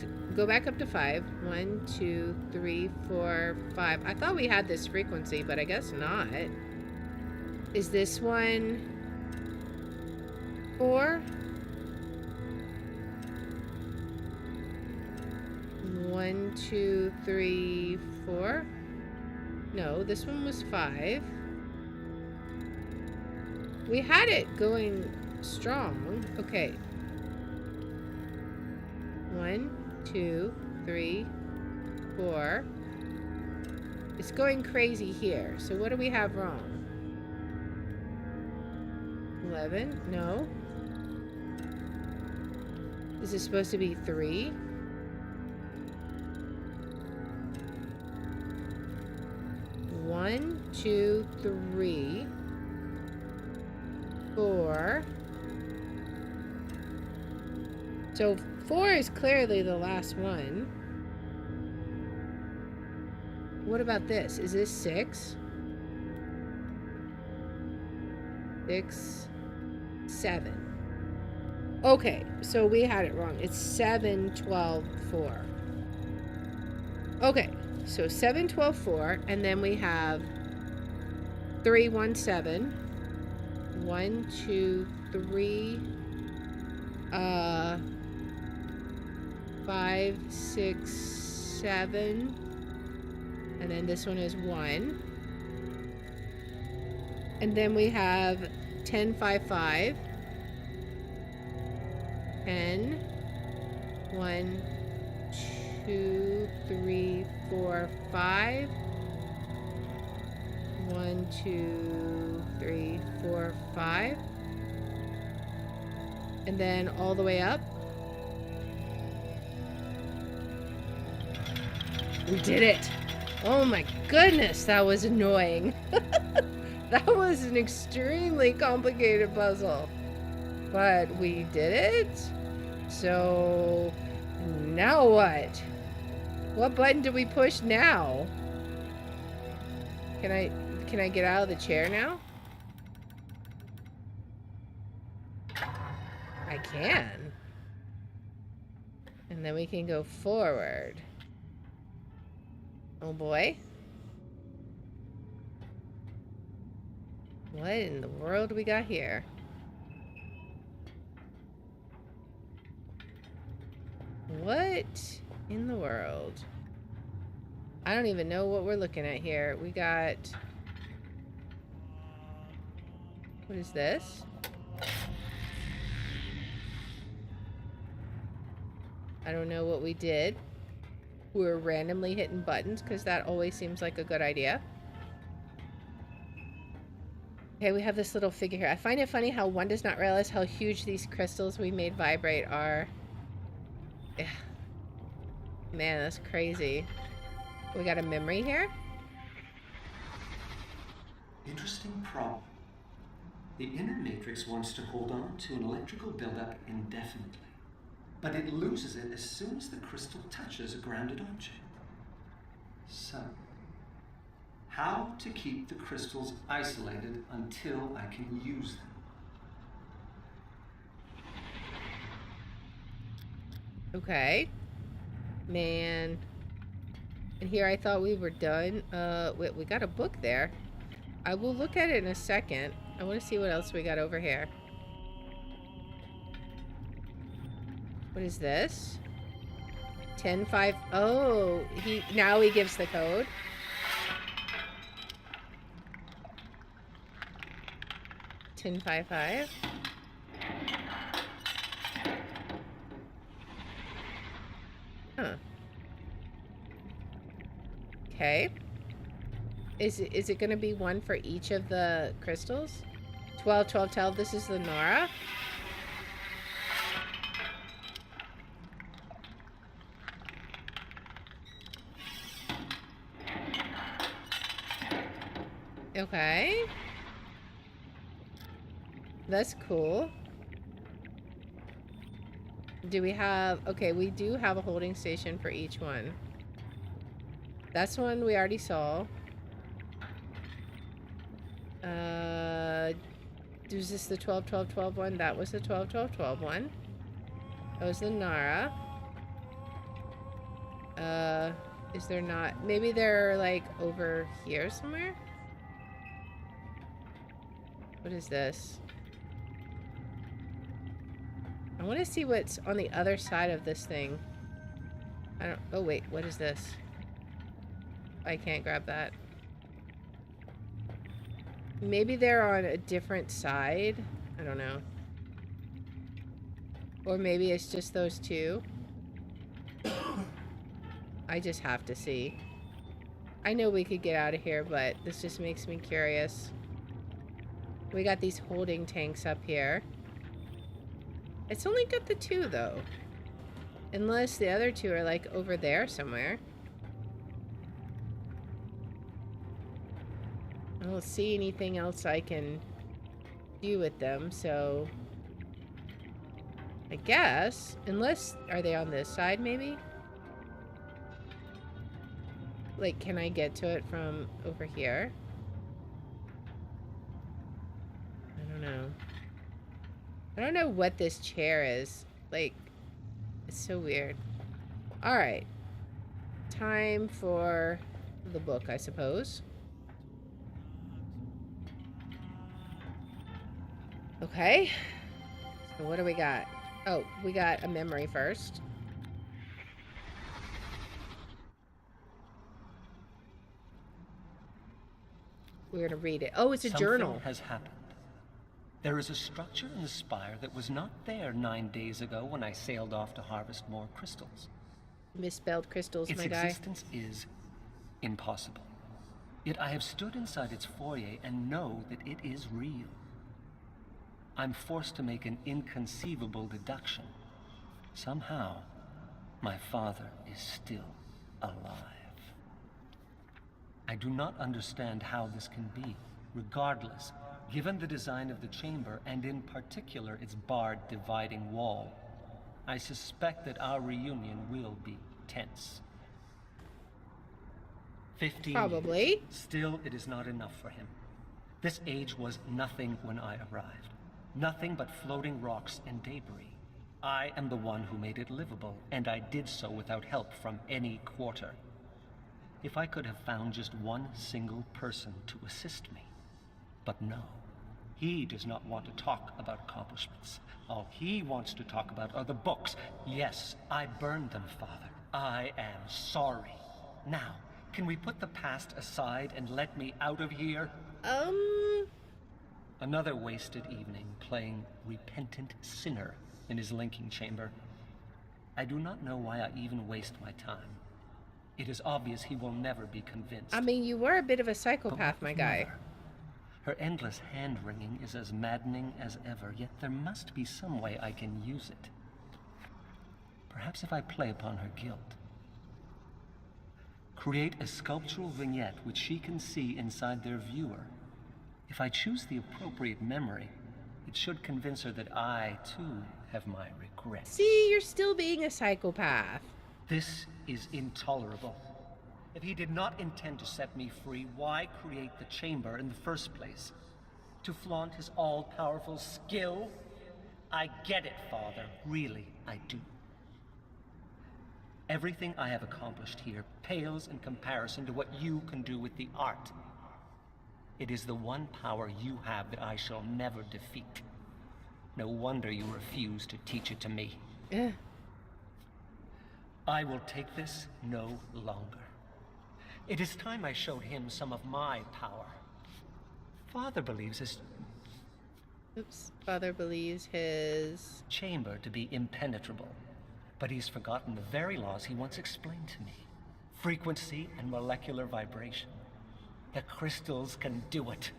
up to 5. 1, 2, 3, 4, 5. I thought we had this frequency, but I guess not. Is this one 4? 1, 2, 3, 4. No, this one was 5. We had it going strong. Okay. 1, 2, 3, 4. It's going crazy here. So what do we have wrong? 11? No. This is supposed to be 3. 1, 2, 3, 4. So 4 is clearly the last one. What about this? Is this 6? 6, 7. Okay, so we had it wrong. It's 7, 12, 4. Okay, so 7, 12, 4, and then we have 3, 1, 7. 1, 2, 3, 5, 6, 7, and then this one is 1. And then we have 10, 5, 5. 10, 1, 2, 3, 4, 5. 1, 2, 3, 4, 5. And then all the way up. We did it. Oh my goodness, that was annoying. That was an extremely complicated puzzle. But we did it. So now what? What button do we push now? Can I get out of the chair now? I can. And then we can go forward. Oh boy. What in the world we got here? What in the world? I don't even know what we're looking at here. We got... What is this? I don't know what we did. We're randomly hitting buttons because that always seems like a good idea. Okay, we have this little figure here. I find it funny how one does not realize how huge these crystals we made vibrate are. Yeah. Man, that's crazy. We got a memory here. Interesting problem. The inner matrix wants to hold on to an electrical buildup indefinitely, but it loses it as soon as the crystal touches a grounded object. So, how to keep the crystals isolated until I can use them? Okay. Man. And here I thought we were done. Wait, we got a book there. I will look at it in a second. I want to see what else we got over here. What is this? 10-5. Oh, now he gives the code. $10.55. Huh. Okay. Is it going to be one for each of the crystals? 12, 12, 12. This is the Nora. Okay. That's cool. Do we have... Okay, we do have a holding station for each one. That's one we already saw. Is this the 12, 12, 12 one? That was the 12, 12, 12 one. That was the Nara. Is there not... Maybe they're, like, over here somewhere? What is this? I want to see what's on the other side of this thing. I don't... Oh, wait. What is this? I can't grab that. Maybe they're on a different side. I don't know. Or maybe it's just those two. I just have to see. I know we could get out of here, but this just makes me curious. We got these holding tanks up here. It's only got the two, though. Unless the other two are, like, over there somewhere. I don't see anything else I can do with them, so... I guess. Unless... Are they on this side, maybe? Like, can I get to it from over here? I don't know. I don't know what this chair is. Like, it's so weird. Alright. Time for the book, I suppose. Okay. So what do we got? Oh, we got a memory first. We're going to read it. Oh, it's a journal. Something has happened. There is a structure in the spire that was not there 9 days ago when I sailed off to harvest more crystals. Misspelled crystals, my guy. Its existence is impossible. Yet I have stood inside its foyer and know that it is real. I'm forced to make an inconceivable deduction. Somehow, my father is still alive. I do not understand how this can be. Regardless, given the design of the chamber, and in particular its barred dividing wall, I suspect that our reunion will be tense. 15 Probably. years. Still, it is not enough for him. This age was nothing when I arrived. Nothing but floating rocks and debris. I am the one who made it livable, and I did so without help from any quarter. If I could have found just one single person to assist me. But no. He does not want to talk about accomplishments. All he wants to talk about are the books. Yes, I burned them, Father. I am sorry. Now, can we put the past aside and let me out of here? Another wasted evening playing repentant sinner in his linking chamber. I do not know why I even waste my time. It is obvious he will never be convinced. I mean, you were a bit of a psychopath, my guy. Mother? Her endless hand-wringing is as maddening as ever, yet there must be some way I can use it. Perhaps if I play upon her guilt. Create a sculptural vignette which she can see inside their viewer. If I choose the appropriate memory, it should convince her that I, too, have my regrets. See, you're still being a psychopath. This is intolerable. If he did not intend to set me free, why create the chamber in the first place? To flaunt his all-powerful skill? I get it, Father. Really, I do. Everything I have accomplished here pales in comparison to what you can do with the art. It is the one power you have that I shall never defeat. No wonder you refuse to teach it to me. I will take this no longer. It is time I showed him some of my power. Father believes his... Father believes his... chamber to be impenetrable. But he's forgotten the very laws he once explained to me. Frequency and molecular vibration. The crystals can do it.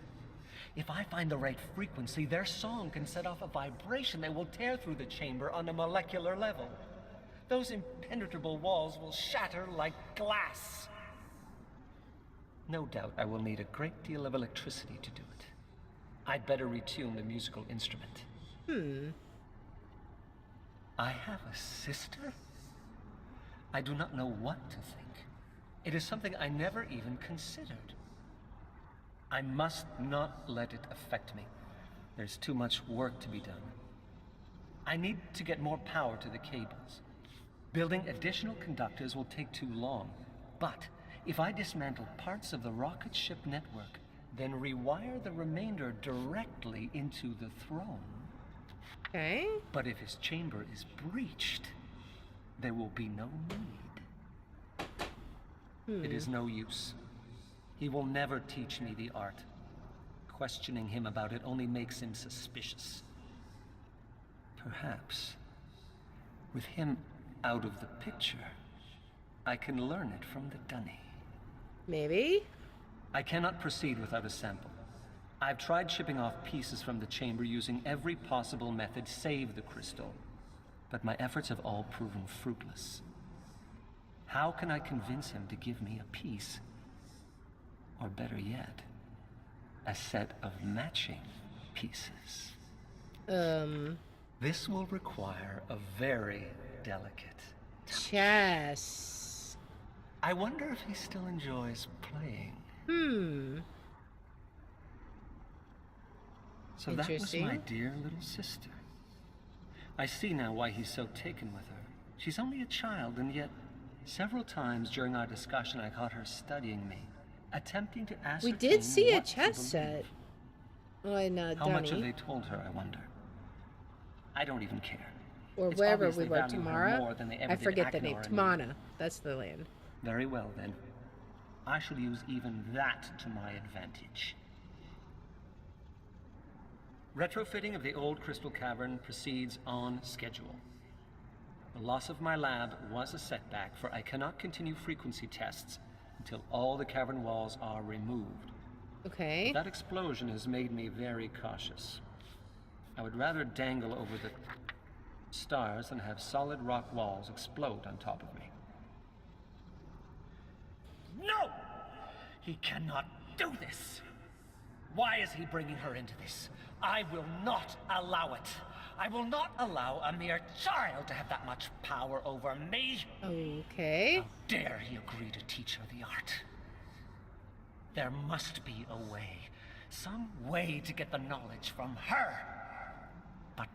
If I find the right frequency, their song can set off a vibration that will tear through the chamber on a molecular level. Those impenetrable walls will shatter like glass. No doubt I will need a great deal of electricity to do it. I'd better retune the musical instrument. I have a sister? I do not know what to think. It is something I never even considered. I must not let it affect me. There's too much work to be done. I need to get more power to the cables. Building additional conductors will take too long. But if I dismantle parts of the rocket ship network, then rewire the remainder directly into the throne. Okay. But if his chamber is breached, there will be no need. It is no use. He will never teach me the art. Questioning him about it only makes him suspicious. Perhaps, with him out of the picture, I can learn it from the dunny. Maybe? I cannot proceed without a sample. I've tried shipping off pieces from the chamber using every possible method save the crystal, but my efforts have all proven fruitless. How can I convince him to give me a piece? Or better yet, a set of matching pieces. This will require a very delicate touch. Chess. I wonder if he still enjoys playing. So that was my dear little sister. I see now why he's so taken with her. She's only a child, and yet several times during our discussion I caught her studying me, attempting to ascertain We did see a what chess to set. Oh, and How much have they told her, I wonder? I don't even care. Or It's wherever obvious we they were, value her Tamara. more than they ever I did forget the name. Achenar and me. Tamana. That's the land. Very well, then. I shall use even that to my advantage. Retrofitting of the old crystal cavern proceeds on schedule. The loss of my lab was a setback, for I cannot continue frequency tests until all the cavern walls are removed. Okay. That explosion has made me very cautious. I would rather dangle over the stars than have solid rock walls explode on top of me. No! He cannot do this! Why is he bringing her into this? I will not allow it. I will not allow a mere child to have that much power over me. Okay. How dare he agree to teach her the art? There must be a way. Some way to get the knowledge from her. But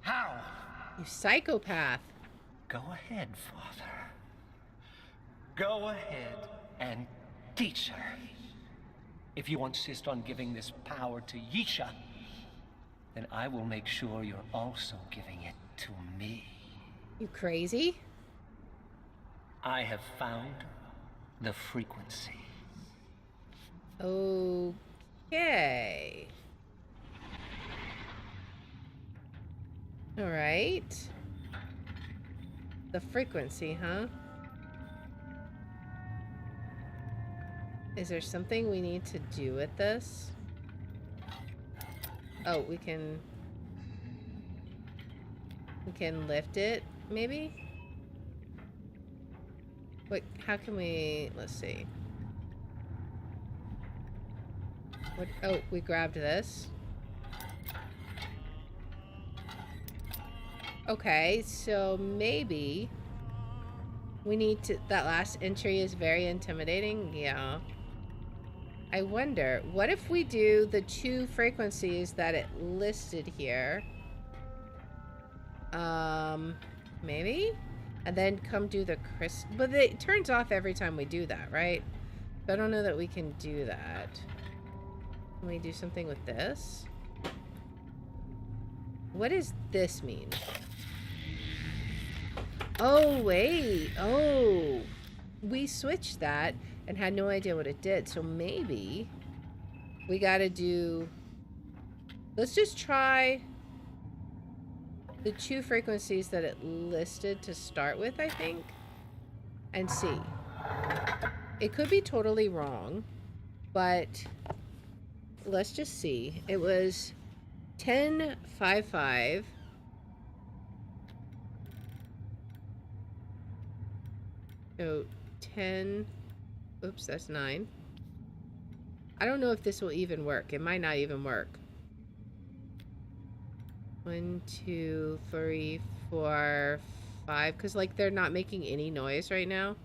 how? You psychopath. Go ahead, Father. Go ahead and teach her. If you insist on giving this power to Yisha, then I will make sure you're also giving it to me. You crazy? I have found the frequency. Okay. All right. The frequency, huh? Is there something we need to do with this? Oh, we can lift it, maybe? Wait, how can we, let's see. What, oh, we grabbed this. Okay, so maybe we need to, that last entry is very intimidating. Yeah. I wonder, what if we do the 2 frequencies that it listed here? Maybe? And then come do the but it turns off every time we do that, right? So I don't know that we can do that. Can we do something with this? What does this mean? Oh, wait. Oh. We switched that and had no idea what it did. So maybe we gotta do... Let's just try the 2 frequencies that it listed to start with, I think. And see. It could be totally wrong, but let's just see. It was 1055. So 10, oops, that's 9. I don't know if this will even work. It might not even work. 1, 2, 3, 4, 5, because like they're not making any noise right now.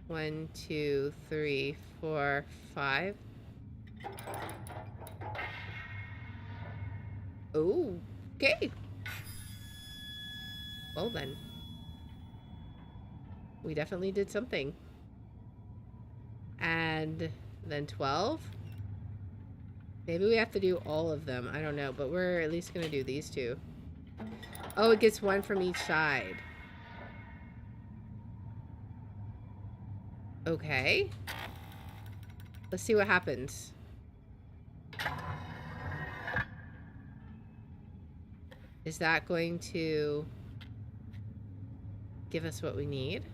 1, 2, 3, 4, 5. Oh, okay. Well then. We definitely did something. And then 12. Maybe we have to do all of them. I don't know, but we're at least going to do these 2. Oh, it gets 1 from each side. Okay. Let's see what happens. Is that going to give us what we need?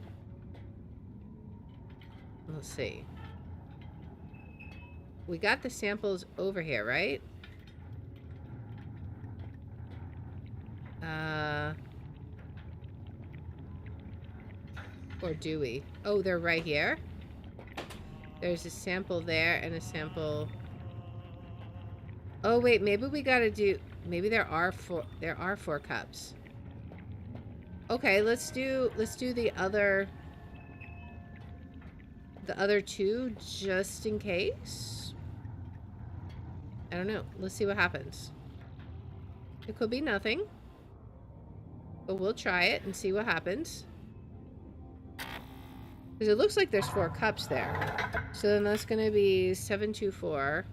Let's see. We got the samples over here, right? Or do we? Oh, they're right here. There's a sample there and a sample. Oh wait, maybe we gotta do. Maybe there are 4 cups. Okay, let's do the other 2 just in case. I don't know. Let's see what happens. It could be nothing, but we'll try it and see what happens. Because it looks like there's 4 cups there. So then that's going to be 724.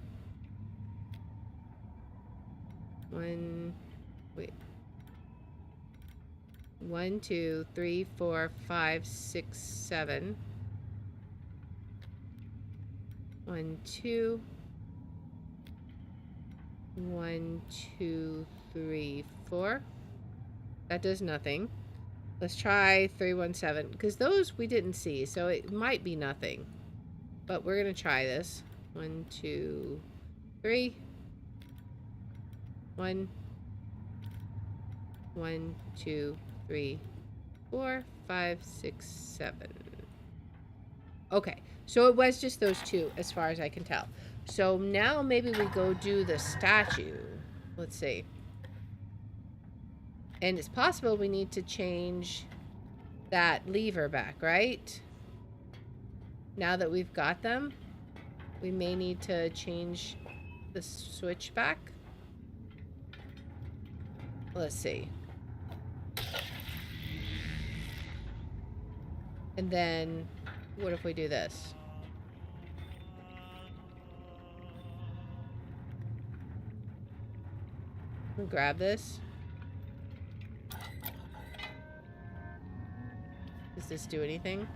1, 2, 3, 4, 5, 6, 7. 1, 2. 1, 2, 3, 4. That does nothing. Let's try 317, because those we didn't see, so it might be nothing. But we're going to try this. 1, 2, 3. 1. 1, 2, 3, 4, 5, 6, 7. Okay, so it was just those 2 as far as I can tell. So now maybe we go do the statue. Let's see. And it's possible we need to change that lever back, right? Now that we've got them, we may need to change the switch back. Let's see. And then, what if we do this? I'll grab this. Does this do anything?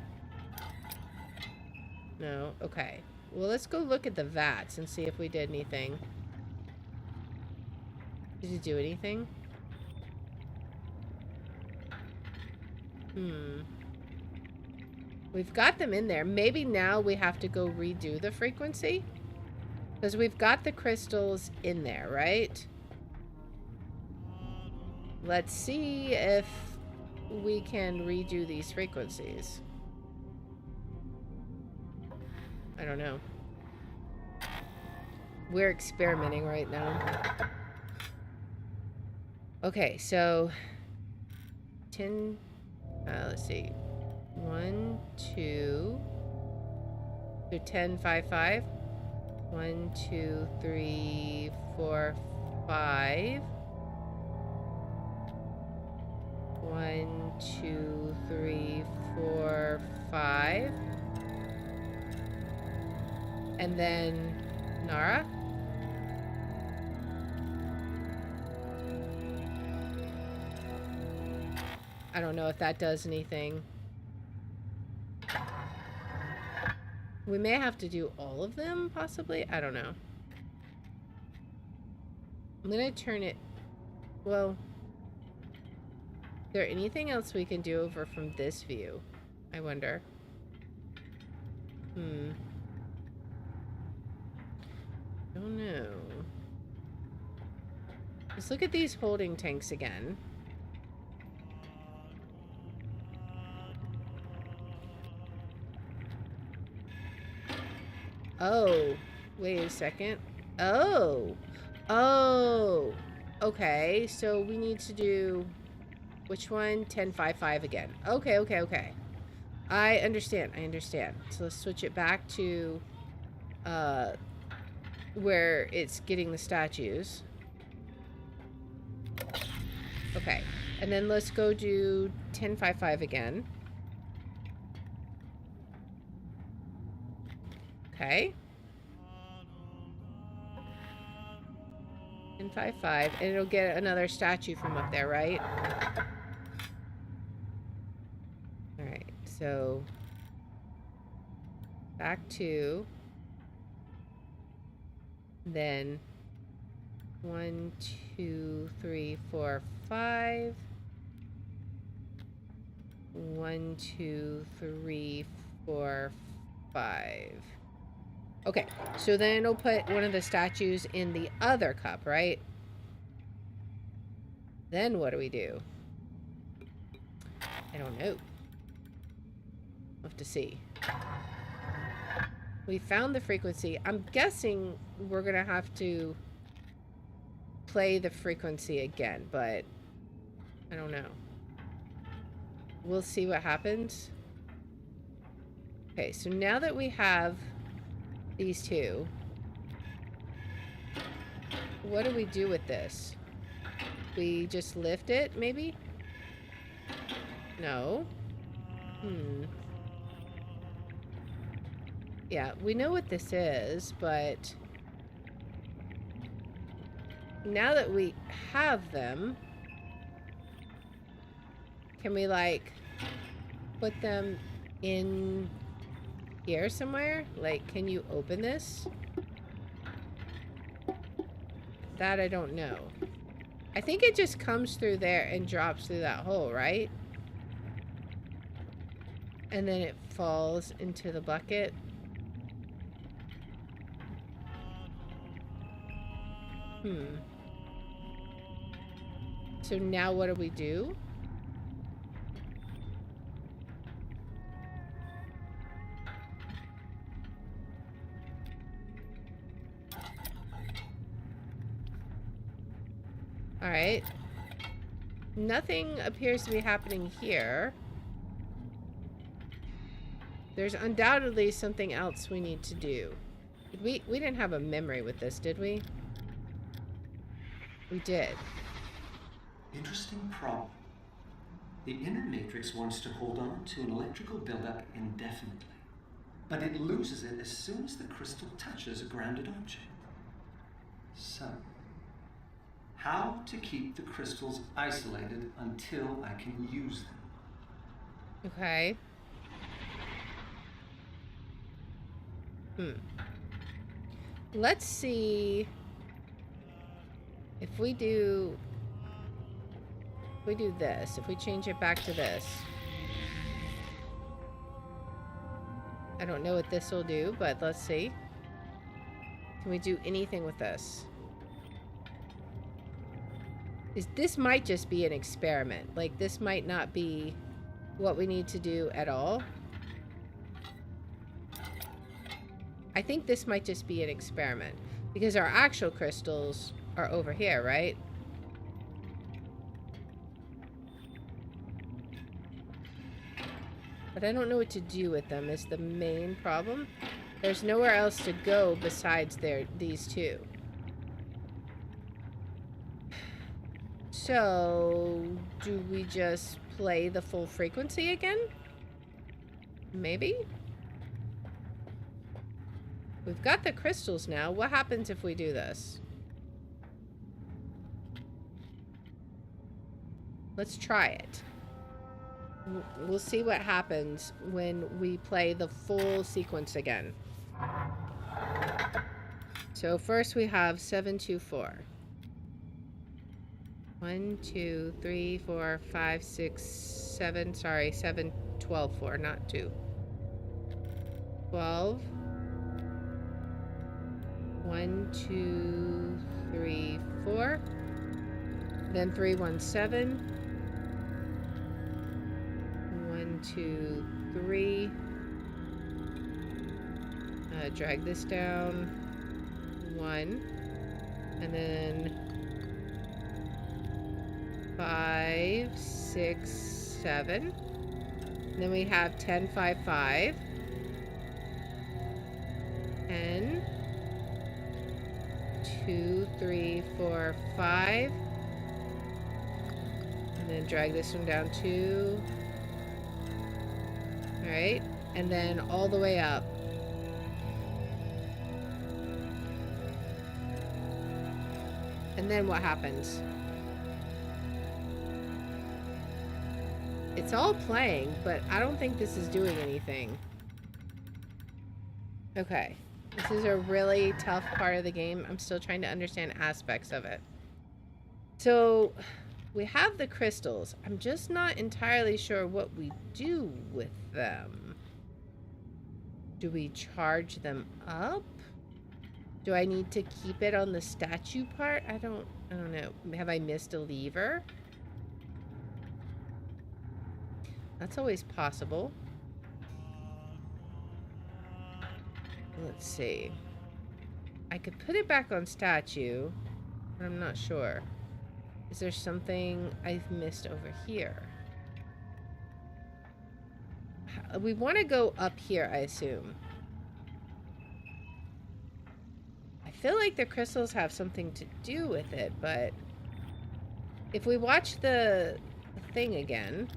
No? Okay. Well, let's go look at the vats and see if we did anything. Did it do anything? We've got them in there. Maybe now we have to go redo the frequency? Because we've got the crystals in there, right? Let's see if we can redo these frequencies. I don't know. We're experimenting right now. Okay, so 10, let's see. 1, 2, so 10, 5, 5. 1, 2, 3, 4, 5. 1, 2, 3, 4, 5. And then Nara. I don't know if that does anything. We may have to do all of them, possibly. I don't know. I'm gonna turn it... Well... Is there anything else we can do over from this view? I wonder. Don't know. Let's look at these holding tanks again. Oh, wait a second. Oh. Oh. Okay, so we need to do... Which one? 10, 5, 5 again. Okay, okay, okay. I understand. I understand. So let's switch it back to where it's getting the statues. Okay. And then let's go do 10, 5, 5 again. Okay. 10, 5, 5. And it'll get another statue from up there, right? Alright, so back to, then 1, 2, 3, 4, 5. 1, 2, 3, 4, 5. Okay, so then it'll put one of the statues in the other cup, right? Then what do we do? I don't know. We'll have to see. We found the frequency. I'm guessing we're gonna have to play the frequency again, but I don't know. We'll see what happens. Okay, so now that we have these two, what do we do with this? We just lift it, maybe? No. Yeah, we know what this is, but now that we have them, can we, like, put them in here somewhere? Like, can you open this? That I don't know. I think it just comes through there and drops through that hole, right? And then it falls into the bucket. So now what do we do? Alright. Nothing appears to be happening here. There's undoubtedly something else we need to do. We didn't have a memory with this, did we? We did. Interesting problem. The inner matrix wants to hold on to an electrical buildup indefinitely, but it loses it as soon as the crystal touches a grounded object. So, How to keep the crystals isolated until I can use them. Okay. Let's see if we do this, if we change it back to this. I don't know what this will do, but let's see. Can we do anything with this? This might just be an experiment. Like, this might not be what we need to do at all. I think this might just be an experiment. Because our actual crystals are over here, right? But I don't know what to do with them is the main problem. There's nowhere else to go besides these two. So, do we just play the full frequency again? Maybe? We've got the crystals now. What happens if we do this? Let's try it. We'll see what happens when we play the full sequence again. So first we have 724. 1, 2, 3, 4, 5, 6, 7. Sorry, 7, 12, 4, not 2. 12. 1, 2, 3, 4. Then 3, 1, 7. 1, 2, 3. Drag this down. 1. And then 5, 6, 7. And then we have 10, 5, 5. 10. 2, 3, 4, 5. And then drag this one down 2. Alright. And then all the way up. And then what happens? It's all playing, but I don't think this is doing anything. Okay. This is a really tough part of the game. I'm still trying to understand aspects of it. So, we have the crystals. I'm just not entirely sure what we do with them. Do we charge them up? Do I need to keep it on the statue part? I don't know. Have I missed a lever? That's always possible. Let's see. I could put it back on statue, but I'm not sure. Is there something I've missed over here? We want to go up here, I assume. I feel like the crystals have something to do with it, but if we watch the thing again,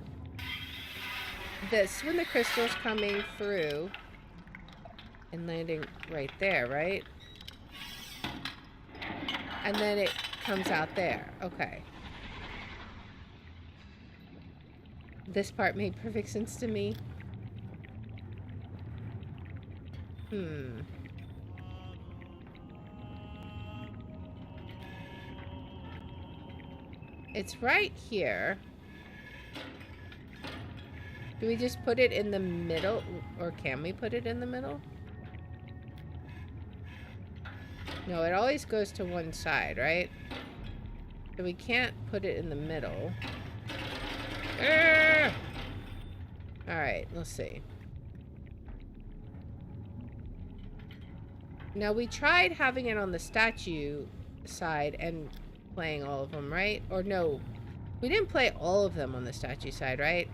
this, when the crystal's coming through and landing right there, right? And then it comes out there. Okay. This part made perfect sense to me. It's right here. Do we just put it in the middle? Or can we put it in the middle? No, it always goes to one side, right? So we can't put it in the middle. Alright, let's see. Now, we tried having it on the statue side and playing all of them, right? Or no, we didn't play all of them on the statue side, right?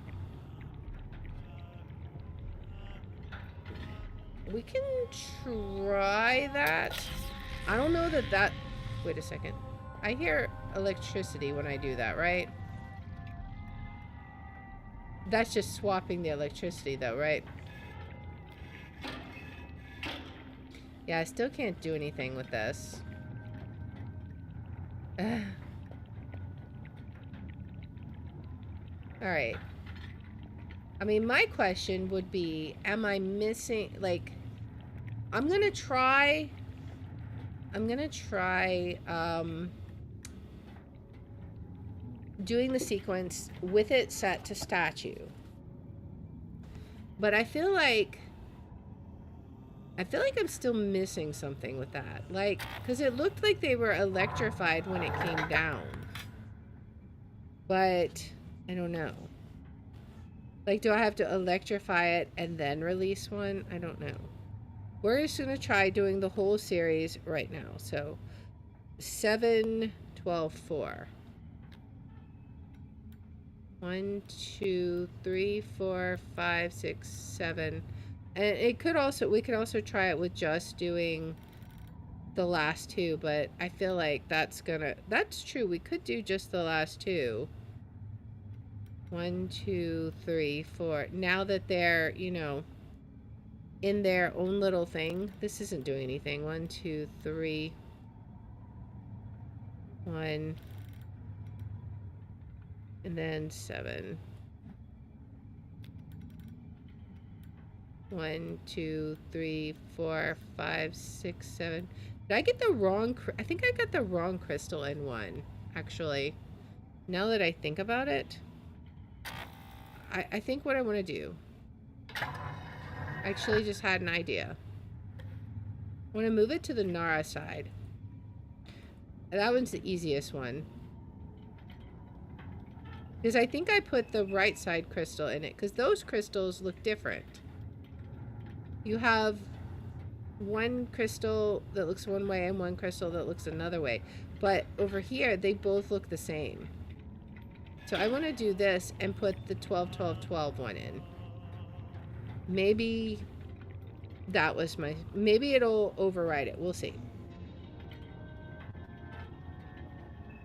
We can try that. I don't know that... Wait a second. I hear electricity when I do that, right? That's just swapping the electricity, though, right? Yeah, I still can't do anything with this. All right. I mean, my question would be, am I missing, like, I'm going to try, doing the sequence with it set to statue. But I feel like I'm still missing something with that. Like, because it looked like they were electrified when it came down. But I don't know. Like, do I have to electrify it and then release one? I don't know. We're just going to try doing the whole series right now. So 7, 12, 4. 1, 2, 3, 4, 5, 6, 7. And it could also, we could also try it with just doing the last two, but I feel like that's true. We could do just the last two. 1, 2, 3, 4. Now that they're, you know, in their own little thing, this isn't doing anything. 1, 2, 3. 1. And then 7. 1, 2, 3, 4, 5, 6, 7. Did I get the wrong? I think I got the wrong crystal in one, actually. Now that I think about it, I think what I want to do, I actually just had an idea. I want to move it to the Nara side. That one's the easiest one. Because I think I put the right side crystal in it, because those crystals look different. You have one crystal that looks one way and one crystal that looks another way. But over here, they both look the same. So I want to do this and put the 12, 12, 12 one in. Maybe that was my... Maybe it'll override it. We'll see.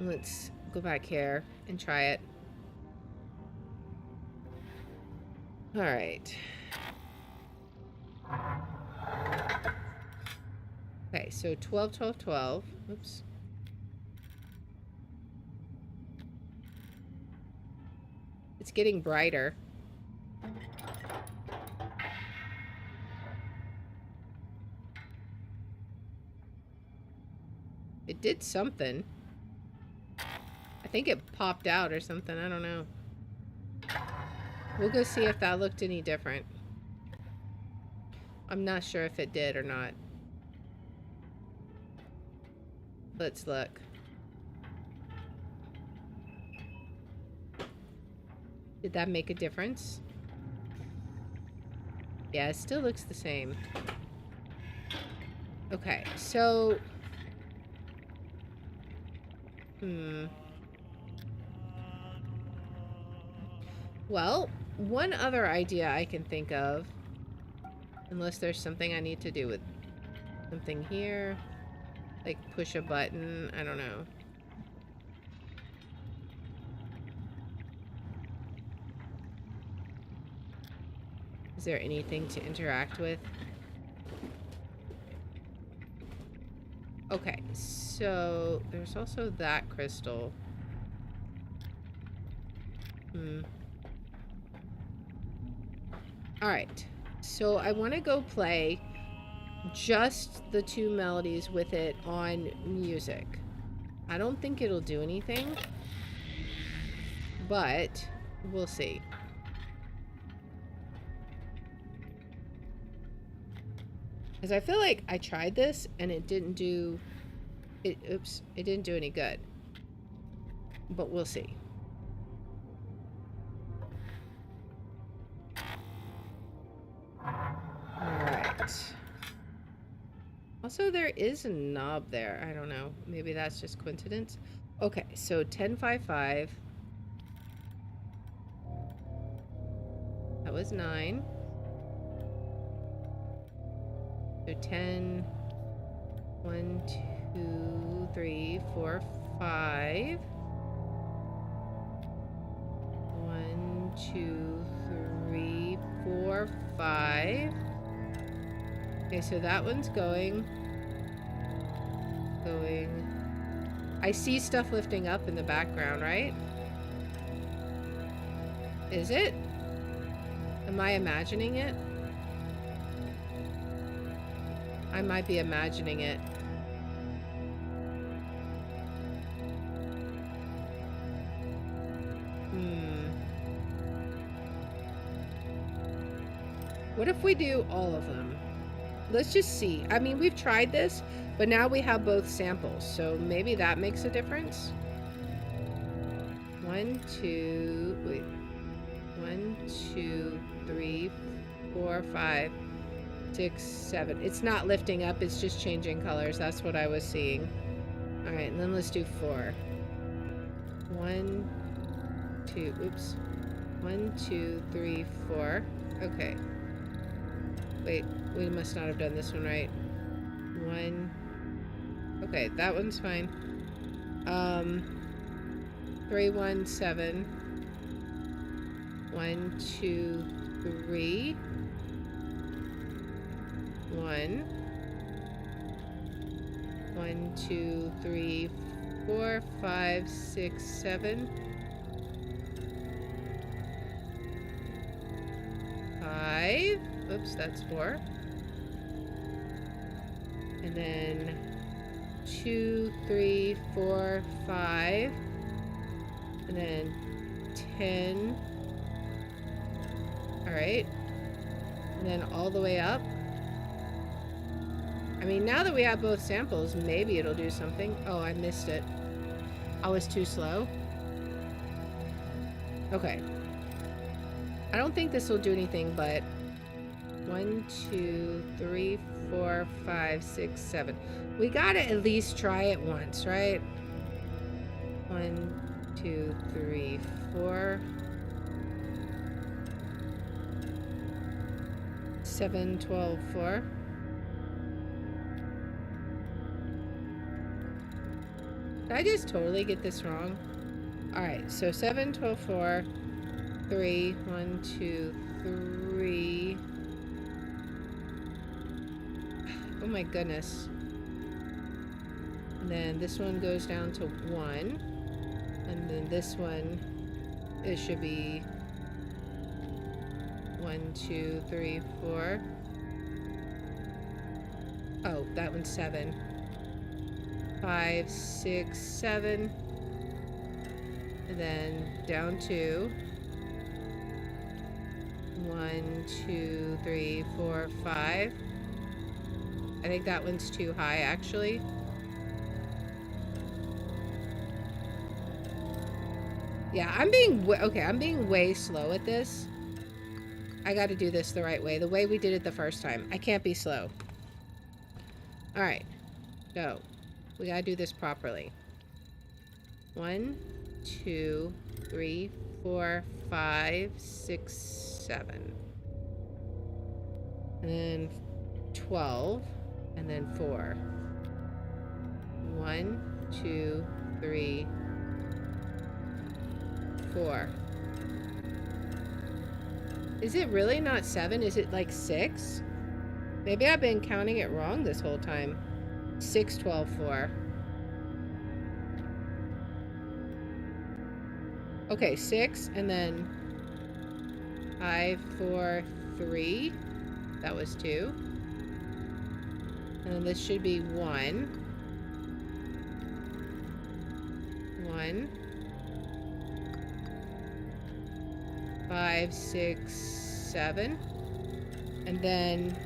Let's go back here and try it. All right. Okay, so 12, 12, 12. Oops. It's getting brighter. It did something. I think it popped out or something. I don't know. We'll go see if that looked any different. I'm not sure if it did or not. Let's look. Did that make a difference? Yeah, it still looks the same. Okay, so... Well, one other idea I can think of, unless there's something I need to do with something here, like push a button, I don't know. Is there anything to interact with? Okay, so there's also that crystal. Alright, so I want to go play just the two melodies with it on music. I don't think it'll do anything, but we'll see. Because I feel like I tried this and it didn't do... it didn't do any good. But we'll see. Alright. Also, there is a knob there. I don't know. Maybe that's just coincidence. Okay, so 1055. That was 9. So 10, 1, 2, 3, 4, 5. 1, 2, 3, 4, 5. Okay, so that one's going. I see stuff lifting up in the background, right? Is it? Am I imagining it? I might be imagining it. What if we do all of them? Let's just see. I mean, we've tried this, but now we have both samples, so maybe that makes a difference. 1, 2, wait. 1, 2, 3, 4, 5, 6, 7. It's not lifting up, it's just changing colors. That's what I was seeing. Alright, and then let's do 4. 1, 2, oops. 1, 2, 3, 4. Okay. Wait, we must not have done this one right. 1. Okay, that one's fine. 3, 1, 7. 1, 2, 3. 1. 1, 2, 3, 4, 5, 6, 7. 5. Oops, that's 4. And then 2, 3, 4, 5. And then 10. Alright. And then all the way up. I mean, now that we have both samples, maybe it'll do something. Oh, I missed it. I was too slow. Okay. I don't think this will do anything, but 1, 2, 3, 4, 5, 6, 7. We gotta at least try it once, right? 1, 2, 3, 4. 7, 12, 4. Did I just totally get this wrong? Alright, so 7, 12, 4, 3, 1, 2, 3. Oh my goodness. And then this one goes down to 1. And then this one, it should be 1, 2, 3, 4. Oh, that one's 7. 5, 6, 7. And then down 2. 1, 2, 3, 4, 5. I think that one's too high, actually. Yeah, I'm being way slow at this. I got to do this the right way, the way we did it the first time. I can't be slow. All right, go. We got to do this properly. 1, 2, 3, 4, 5, 6, 7. And then 12. And then 4. 1, 2, 3, 4. Is it really not 7? Is it like 6? Maybe I've been counting it wrong this whole time. 6, 12, 4. Okay, 6, and then 5, 4, 3. That was 2. And then this should be 1. 1. 5, 6, 7. And then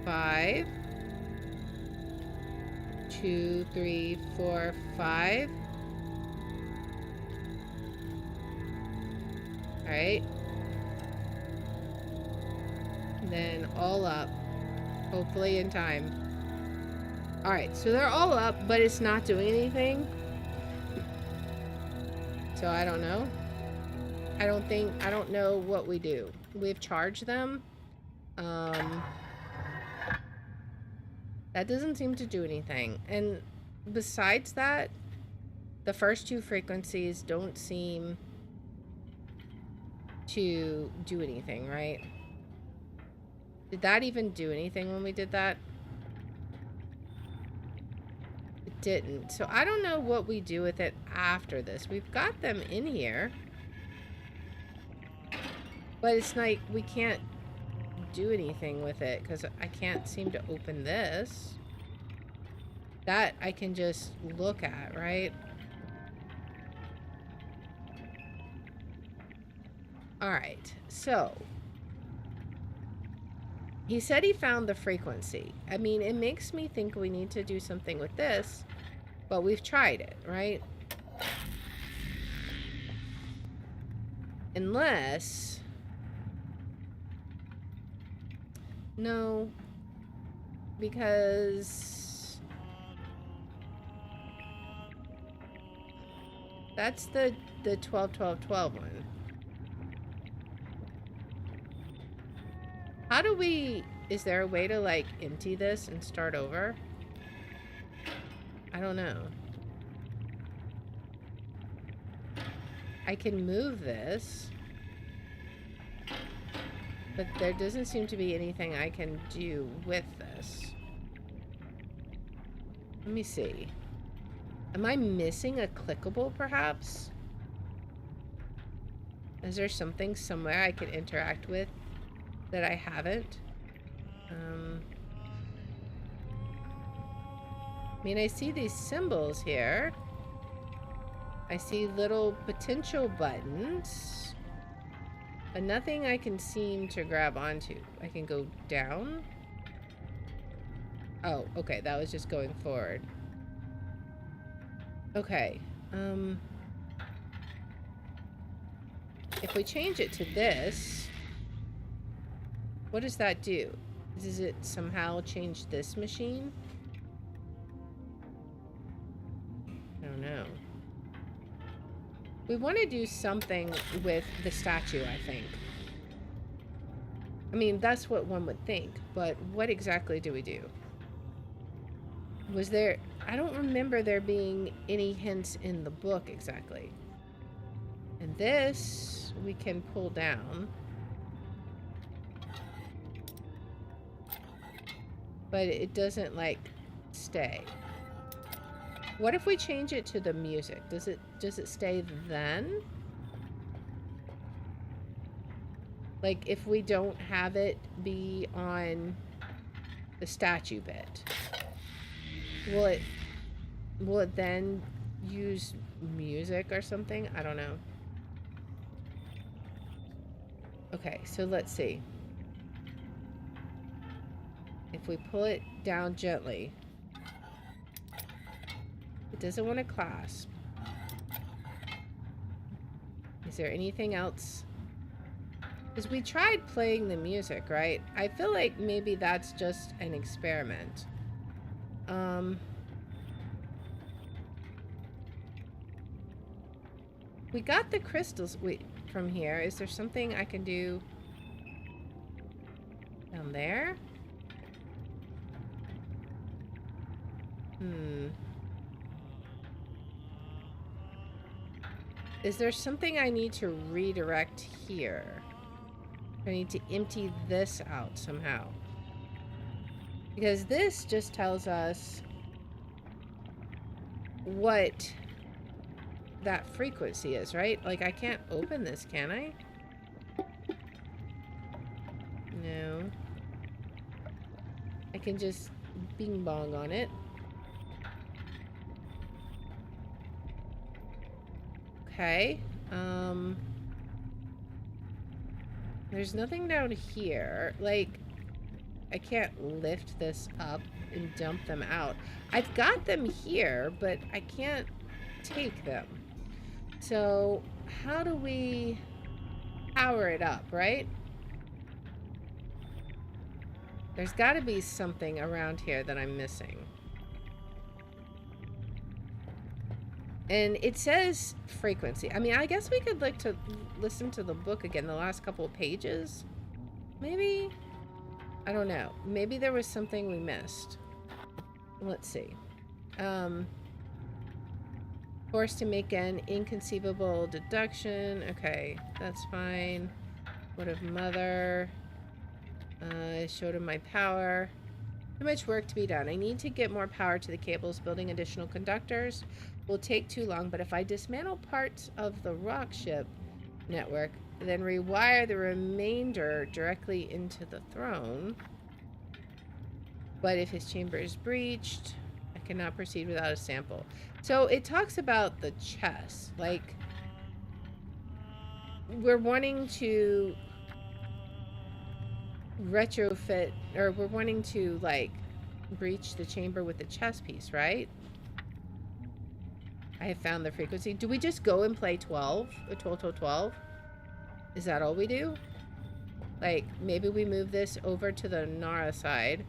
5. 2, 3, 4, 5. Alright. And then all up. Hopefully in time. Alright, so they're all up, but it's not doing anything. So I don't know. I don't know what we do. We've charged them. That doesn't seem to do anything. And besides that, the first 2 frequencies don't seem to do anything, right? Did that even do anything when we did that? It didn't. So I don't know what we do with it after this. We've got them in here. But it's like we can't do anything with it because I can't seem to open this. That I can just look at, right? Alright, so he said he found the frequency. I mean, it makes me think we need to do something with this, but we've tried it, right? Unless... No. Because... that's the 12-12-12 one. How do we... Is there a way to, like, empty this and start over? I don't know. I can move this. But there doesn't seem to be anything I can do with this. Let me see. Am I missing a clickable, perhaps? Is there something somewhere I could interact with that I haven't? I mean, I see these symbols here. I see little potential buttons. But nothing I can seem to grab onto. I can go down. Oh, okay. That was just going forward. Okay. If we change it to this, what does that do? Does it somehow change this machine? I don't know. We want to do something with the statue, I think. I mean, that's what one would think, but what exactly do we do? Was there... I don't remember there being any hints in the book exactly. And this we can pull down. But it doesn't, like, stay. What if we change it to the music? Does it stay then? Like, if we don't have it be on the statue bit, will it then use music or something? I don't know. Okay, so let's see. If we pull it down gently, it doesn't want to clasp. Is there anything else? Because we tried playing the music, right? I feel like maybe that's just an experiment. We got the crystals from here. Is there something I can do down there? Is there something I need to redirect here? I need to empty this out somehow. Because this just tells us what that frequency is, right? Like, I can't open this, can I? No. I can just bing bong on it. Okay. There's nothing down here. Like, I can't lift this up and dump them out. I've got them here, but I can't take them. So, how do we power it up, right? There's got to be something around here that I'm missing. And it says frequency. I mean, I guess we could look to listen to the book again, the last couple of pages. Maybe? I don't know. Maybe there was something we missed. Let's see. Forced to make an inconceivable deduction. Okay, that's fine. What of mother? Showed him my power. Too much work to be done. I need to get more power to the cables. Building additional conductors will take too long, but if I dismantle parts of the rock ship network, then rewire the remainder directly into the throne. But if his chamber is breached, I cannot proceed without a sample. So it talks about the chest. Like, we're wanting to retrofit, or we're wanting to, like, breach the chamber with the chest piece, right? I have found the frequency. Do we just go and play 12? 12, 12, 12? Is that all we do? Like, maybe we move this over to the Nara side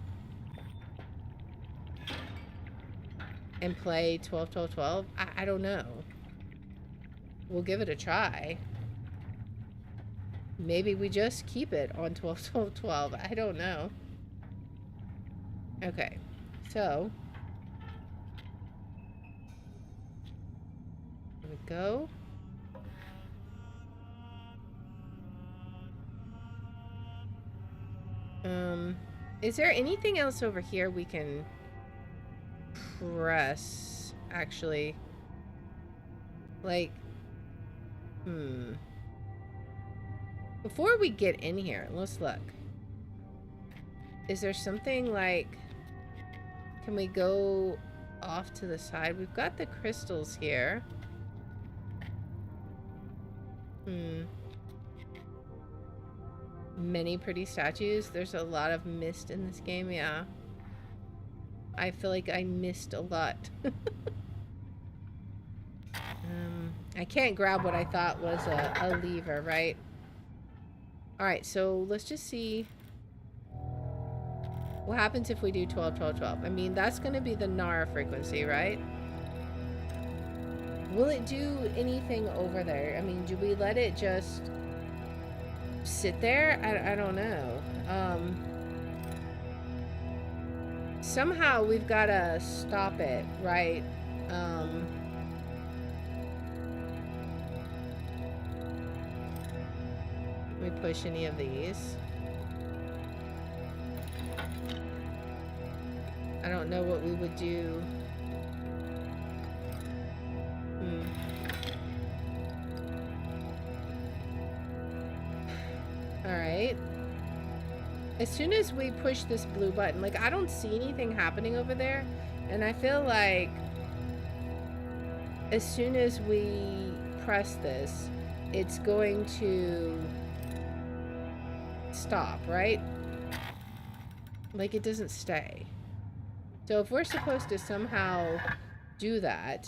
and play 12, 12, 12? I don't know. We'll give it a try. Maybe we just keep it on 12, 12, 12. I don't know. Okay, so here we go. Is there anything else over here we can press, actually? Like, before we get in here, let's look. Is there something like, can we go off to the side? We've got the crystals here. Many pretty statues. There's a lot of Myst in this game, yeah. I feel like I missed a lot. I can't grab what I thought was a lever, right? Alright, so let's just see what happens if we do 12, 12, 12. I mean, that's going to be the Nara frequency, right? Will it do anything over there? I mean, do we let it just sit there? I don't know. Somehow we've got to stop it, right? Let me push any of these. I don't know what we would do. Alright. As soon as we push this blue button, like, I don't see anything happening over there. And I feel like as soon as we press this, it's going to stop, right? Like, it doesn't stay. So if we're supposed to somehow do that,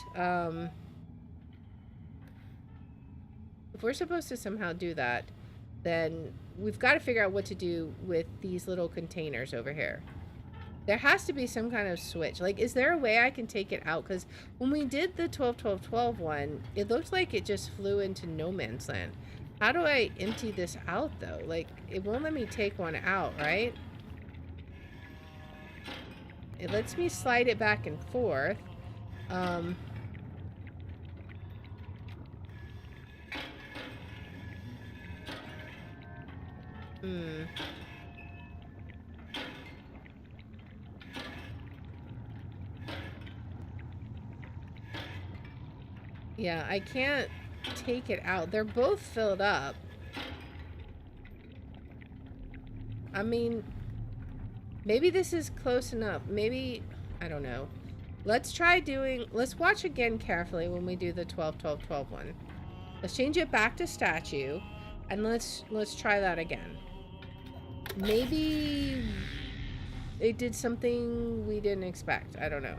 then we've got to figure out what to do with these little containers over here. There has to be some kind of switch. Like, is there a way I can take it out? Because when we did the 12, 12, 12 one, it looked like it just flew into no man's land. How do I empty this out, though? Like, it won't let me take one out, right? It lets me slide it back and forth. Yeah, I can't take it out. They're both filled up. I mean, maybe this is close enough. Maybe, I don't know. Let's watch again carefully when we do the 12, 12, 12 one. Let's change it back to statue, and let's try that again. Maybe it did something we didn't expect. I don't know.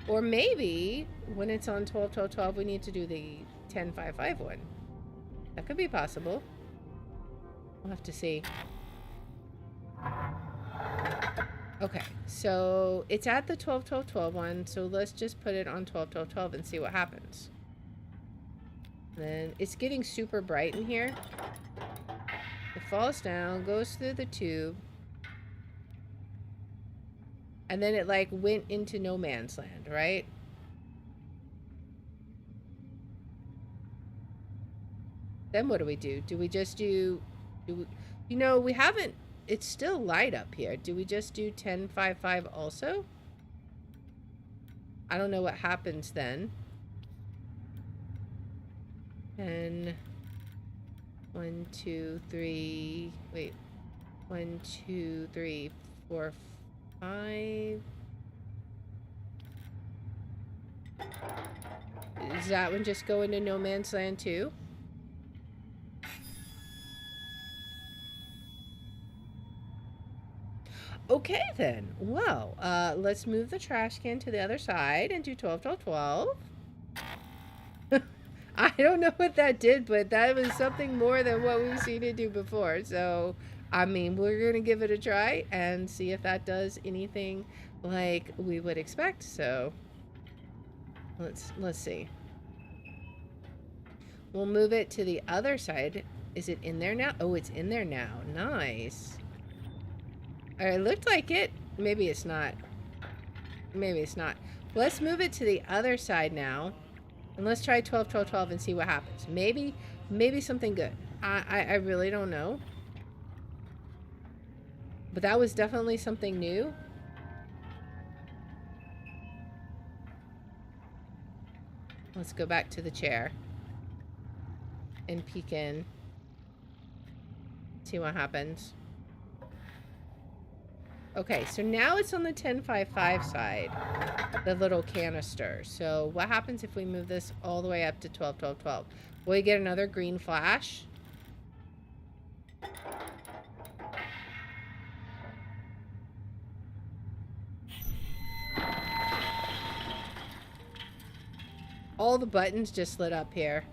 Or maybe when it's on 12, 12, 12, we need to do the 10, 5, 5 one. That could be possible. We'll have to see. Okay, so it's at the 12, 12, 12 one, so let's just put it on 12, 12, 12 and see what happens. Then it's getting super bright in here. It falls down, goes through the tube, and then it, like, went into no man's land, right? Then what do we do? Do we just do we, you know, we haven't, it's still light up here. Do we just do 10, 5, 5 also? I don't know what happens then. And 1, 2, 3. Wait. 1, 2, 3, 4, 5. Does that one just go into no man's land too? Okay then. Well, let's move the trash can to the other side and do 12, 12, 12. I don't know what that did, but that was something more than what we've seen it do before. So, I mean, we're going to give it a try and see if that does anything like we would expect. So, let's see. We'll move it to the other side. Is it in there now? Oh, it's in there now. Nice. All right, it looked like it. Maybe it's not. Maybe it's not. Let's move it to the other side now. And let's try 12, 12, 12 and see what happens. Maybe something good. I really don't know. But that was definitely something new. Let's go back to the chair. And peek in. See what happens. Okay, so now it's on the 1055 side, the little canister. So what happens if we move this all the way up to 12, 12, 12? Will we get another green flash? All the buttons just lit up here.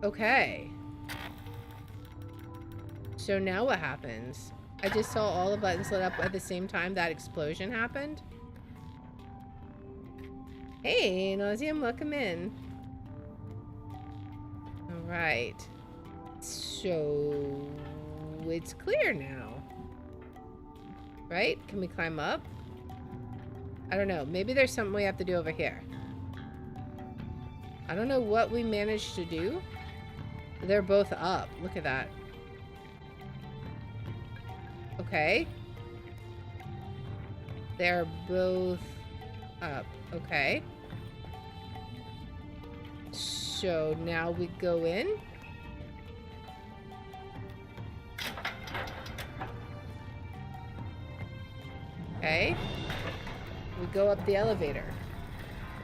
Okay. So now what happens? I just saw all the buttons lit up at the same time that explosion happened. Hey, Nauseum, welcome in. Alright. So it's clear now. Right? Can we climb up? I don't know. Maybe there's something we have to do over here. I don't know what we managed to do. They're both up. Look at that. Okay. They're both up. Okay. So now we go in. Okay. We go up the elevator.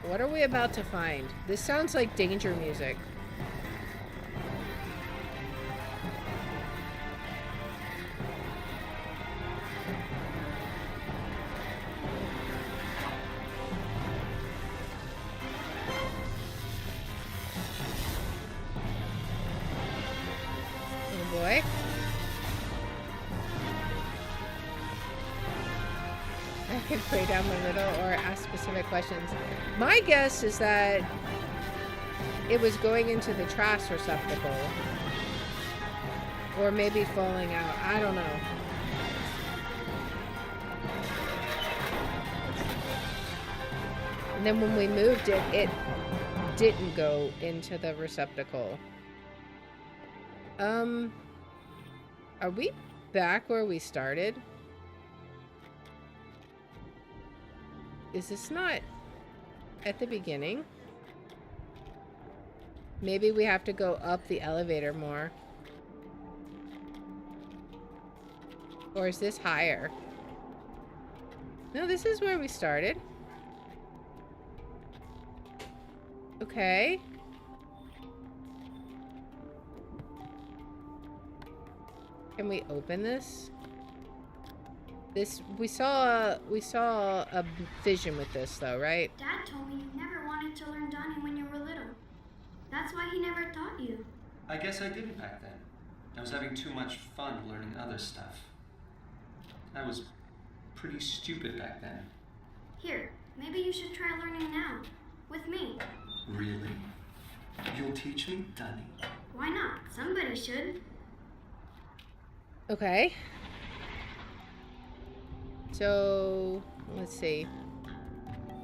What are we about to find? This sounds like danger music. Oh boy. I could pray down my riddle or ask specific questions. My guess is that it was going into the trash receptacle. Or maybe falling out. I don't know. And then when we moved it, it didn't go into the receptacle. Are we back where we started? Is this not at the beginning? Maybe we have to go up the elevator more. Or is this higher? No, this is where we started. Okay. Can we open this? We saw a vision with this though, right? Dad told me you never wanted to learn Donnie when you were little. That's why he never taught you. I guess I didn't back then. I was having too much fun learning other stuff. I was pretty stupid back then. Here, maybe you should try learning now. With me. Really? You'll teach me, Donnie? Why not? Somebody should. Okay. So, let's see.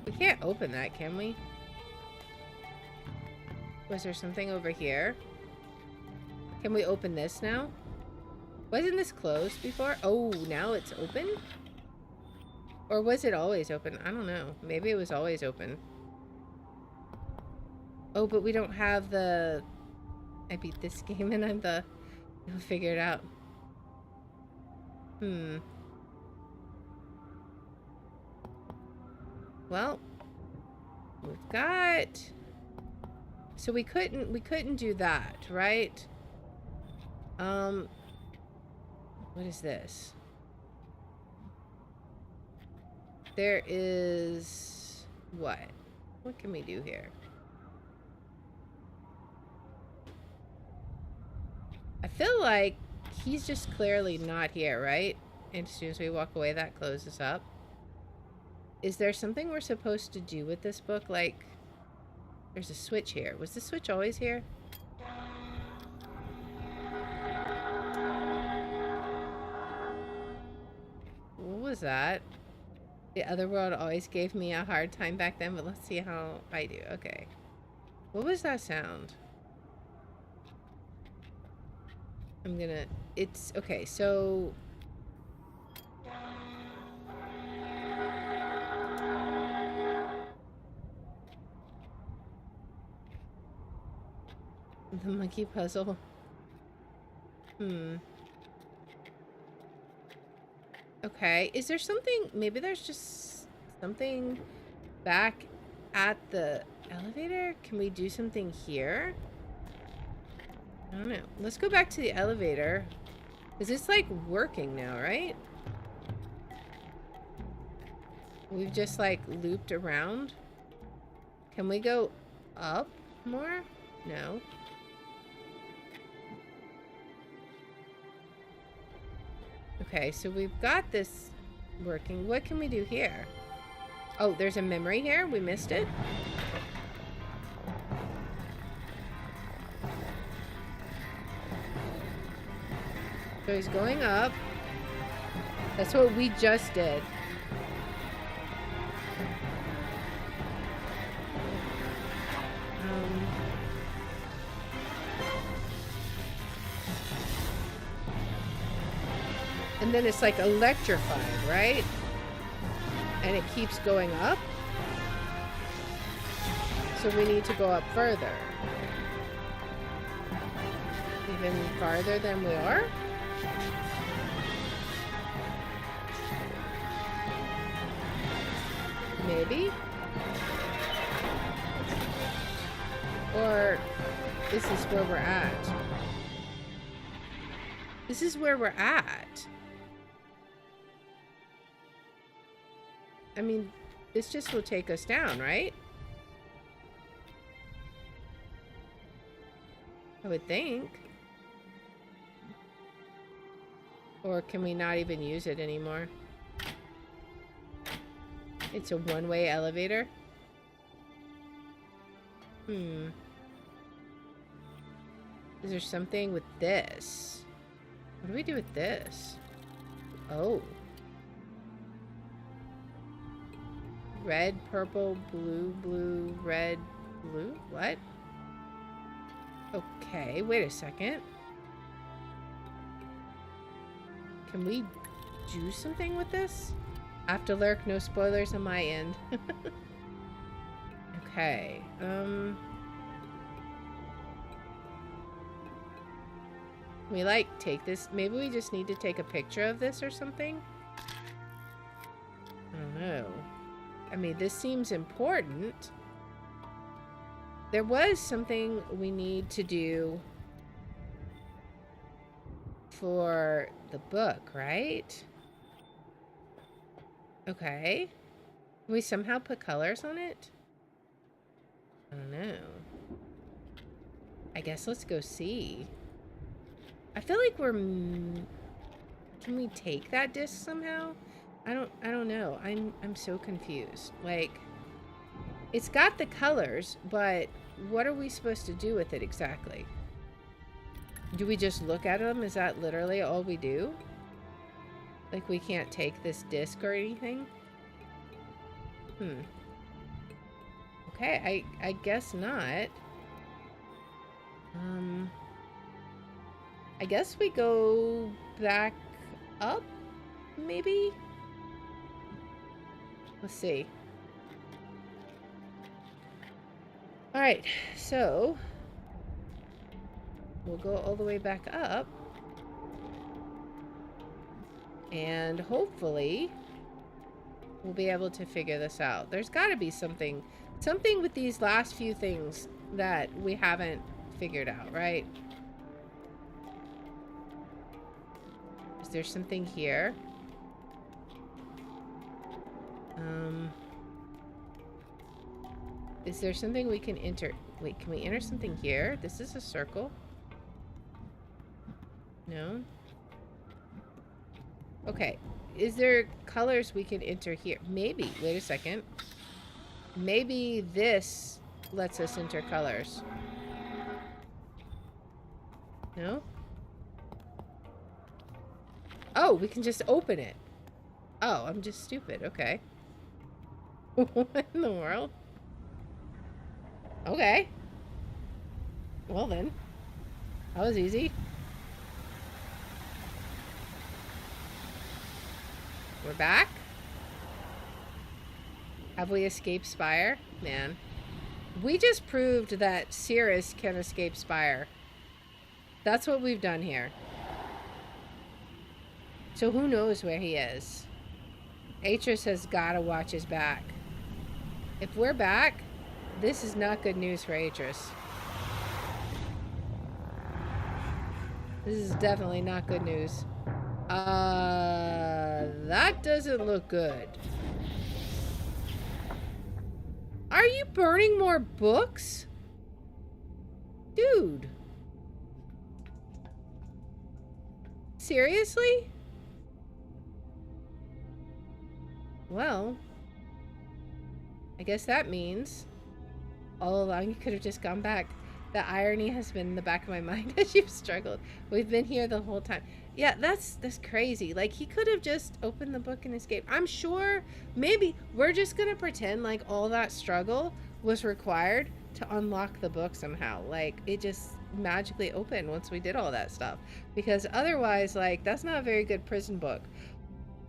We can't open that, can we? Was there something over here? Can we open this now? Wasn't this closed before? Oh, now it's open? Or was it always open? I don't know. Maybe it was always open. Oh, but we don't have the I beat this game and I'm the... I'll figure it out. Well, we've got... So we couldn't do that, right? What is this? There is... What? What can we do here? I feel like he's just clearly not here, right? And as soon as we walk away, that closes up. Is there something we're supposed to do with this book? Like, there's a switch here. Was the switch always here? What was that? The other world always gave me a hard time back then, but let's see how I do. Okay. What was that sound? I'm gonna... It's... Okay, so... The monkey puzzle. Okay, is there something... Maybe there's just something back at the elevator? Can we do something here? I don't know. Let's go back to the elevator. Because it's like working now, right? We've just like looped around. Can we go up more? No. Okay, so we've got this working. What can we do here? Oh, there's a memory here. We missed it. So he's going up. That's what we just did. And then it's like electrified, right? And it keeps going up. So we need to go up further. Even farther than we are? Maybe? Or this is where we're at. This is where we're at. I mean, this just will take us down, right? I would think. Or can we not even use it anymore? It's a one-way elevator? Is there something with this? What do we do with this? Oh. Red, purple, blue, blue, red, blue? What? Okay, wait a second. Can we do something with this? After lurk, no spoilers on my end. Okay, we like take this. Maybe we just need to take a picture of this or something? I don't know. I mean, this seems important. There was something we need to do for the book, right? Okay. Can we somehow put colors on it? I don't know. I guess let's go see. I feel like we're... Can we take that disc somehow? I don't know. I'm so confused. Like, it's got the colors, but what are we supposed to do with it exactly? Do we just look at them? Is that literally all we do? Like, we can't take this disc or anything? Okay, I guess not. I guess we go back up, maybe? Let's see. Alright, so we'll go all the way back up. And hopefully we'll be able to figure this out. There's got to be something with these last few things that we haven't figured out, right? Is there something here? Is there something we can enter? Wait, can we enter something here? This is a circle. No? Okay. Is there colors we can enter here? Maybe. Wait a second. Maybe this lets us enter colors. No? Oh, we can just open it. Oh, I'm just stupid. Okay. What in the world? Okay. Well then. That was easy. We're back. Have we escaped Spire? Man. We just proved that Sirrus can escape Spire. That's what we've done here. So who knows where he is? Atris has got to watch his back. If we're back, this is not good news for Atris. This is definitely not good news. That doesn't look good. Are you burning more books? Dude. Seriously? Well, I guess that means all along you could have just gone back. The irony has been in the back of my mind as you've struggled. We've been here the whole time. Yeah, that's crazy. Like, he could have just opened the book and escaped. I'm sure maybe we're just going to pretend like all that struggle was required to unlock the book somehow. Like, it just magically opened once we did all that stuff. Because otherwise, like, that's not a very good prison book.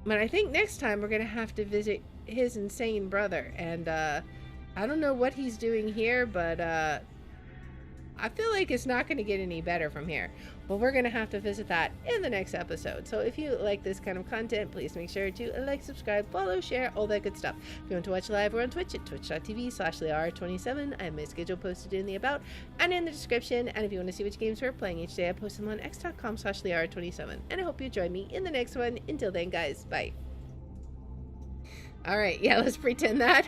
But I think next time we're going to have to visit his insane brother. And I don't know what he's doing here, but I feel like it's not going to get any better from here. Well, we're going to have to visit that in the next episode. So if you like this kind of content, please make sure to like, subscribe, follow, share, all that good stuff. If you want to watch live, we're on Twitch at twitch.tv/LeR27. I have my schedule posted in the about and in the description. And if you want to see which games we're playing each day, I post them on x.com/LeR27. And I hope you join me in the next one. Until then, guys, bye. All right, yeah, let's pretend that.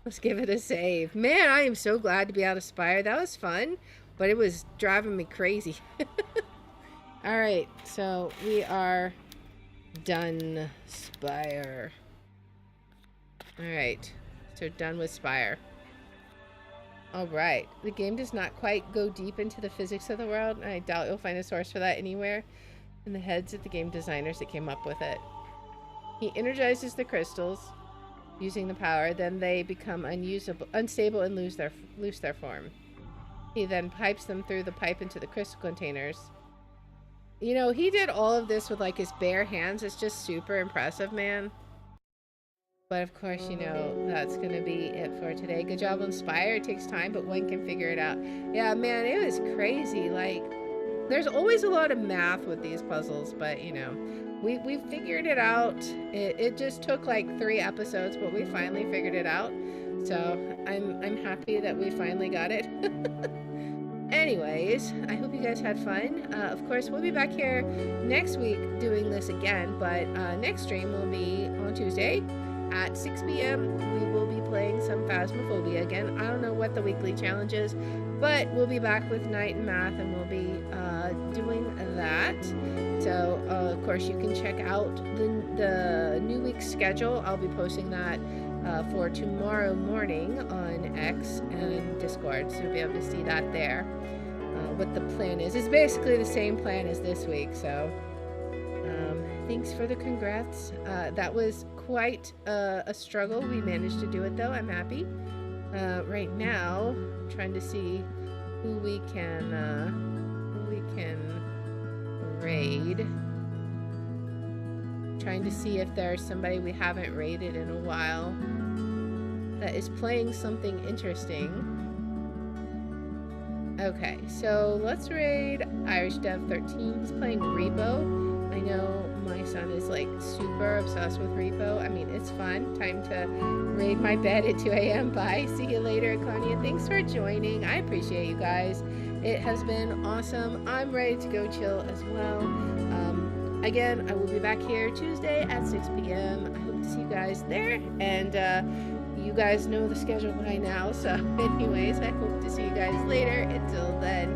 Let's give it a save. Man, I am so glad to be out of Spire. That was fun, but it was driving me crazy. All right, so we are done Spire. All right, so done with Spire. All right, the game does not quite go deep into the physics of the world, and I doubt you'll find a source for that anywhere in the heads of the game designers that came up with it. He energizes the crystals using the power, then they become unstable and lose their form. He then pipes them through the pipe into the crystal containers. You know, he did all of this with like his bare hands. It's just super impressive, man. But of course, you know, that's gonna be it for today. Good job on Spire. It takes time, but one can figure it out. Yeah, man, it was crazy. Like, there's always a lot of math with these puzzles, but you know, we figured it out. It just took like 3 episodes, but we finally figured it out. So I'm happy that we finally got it. Anyways, I hope you guys had fun. Of course, we'll be back here next week doing this again, but next stream will be on Tuesday at 6 p.m. We will be playing some Phasmophobia again. I don't know what the weekly challenge is, but we'll be back with Night and Math, and we'll be doing that. So, of course, you can check out the new week's schedule. I'll be posting that for tomorrow morning on X and Discord, so you'll be able to see that there. What the plan is. It's basically the same plan as this week, so thanks for the congrats. That was quite a struggle. We managed to do it, though. I'm happy. Right now, I'm trying to see who we can raid. Trying to see if there's somebody we haven't raided in a while that is playing something interesting. Okay, so let's raid Irish Dev 13. He's playing Repo. I know my son is like super obsessed with Repo. I mean, it's fun. Time to raid my bed at 2 a.m. Bye. See you later, Kanye. Thanks for joining. I appreciate you guys. It has been awesome. I'm ready to go chill as well. Again, I will be back here Tuesday at 6 p.m. I hope to see you guys there. And you guys know the schedule by now. So anyways, I hope to see you guys later. Until then,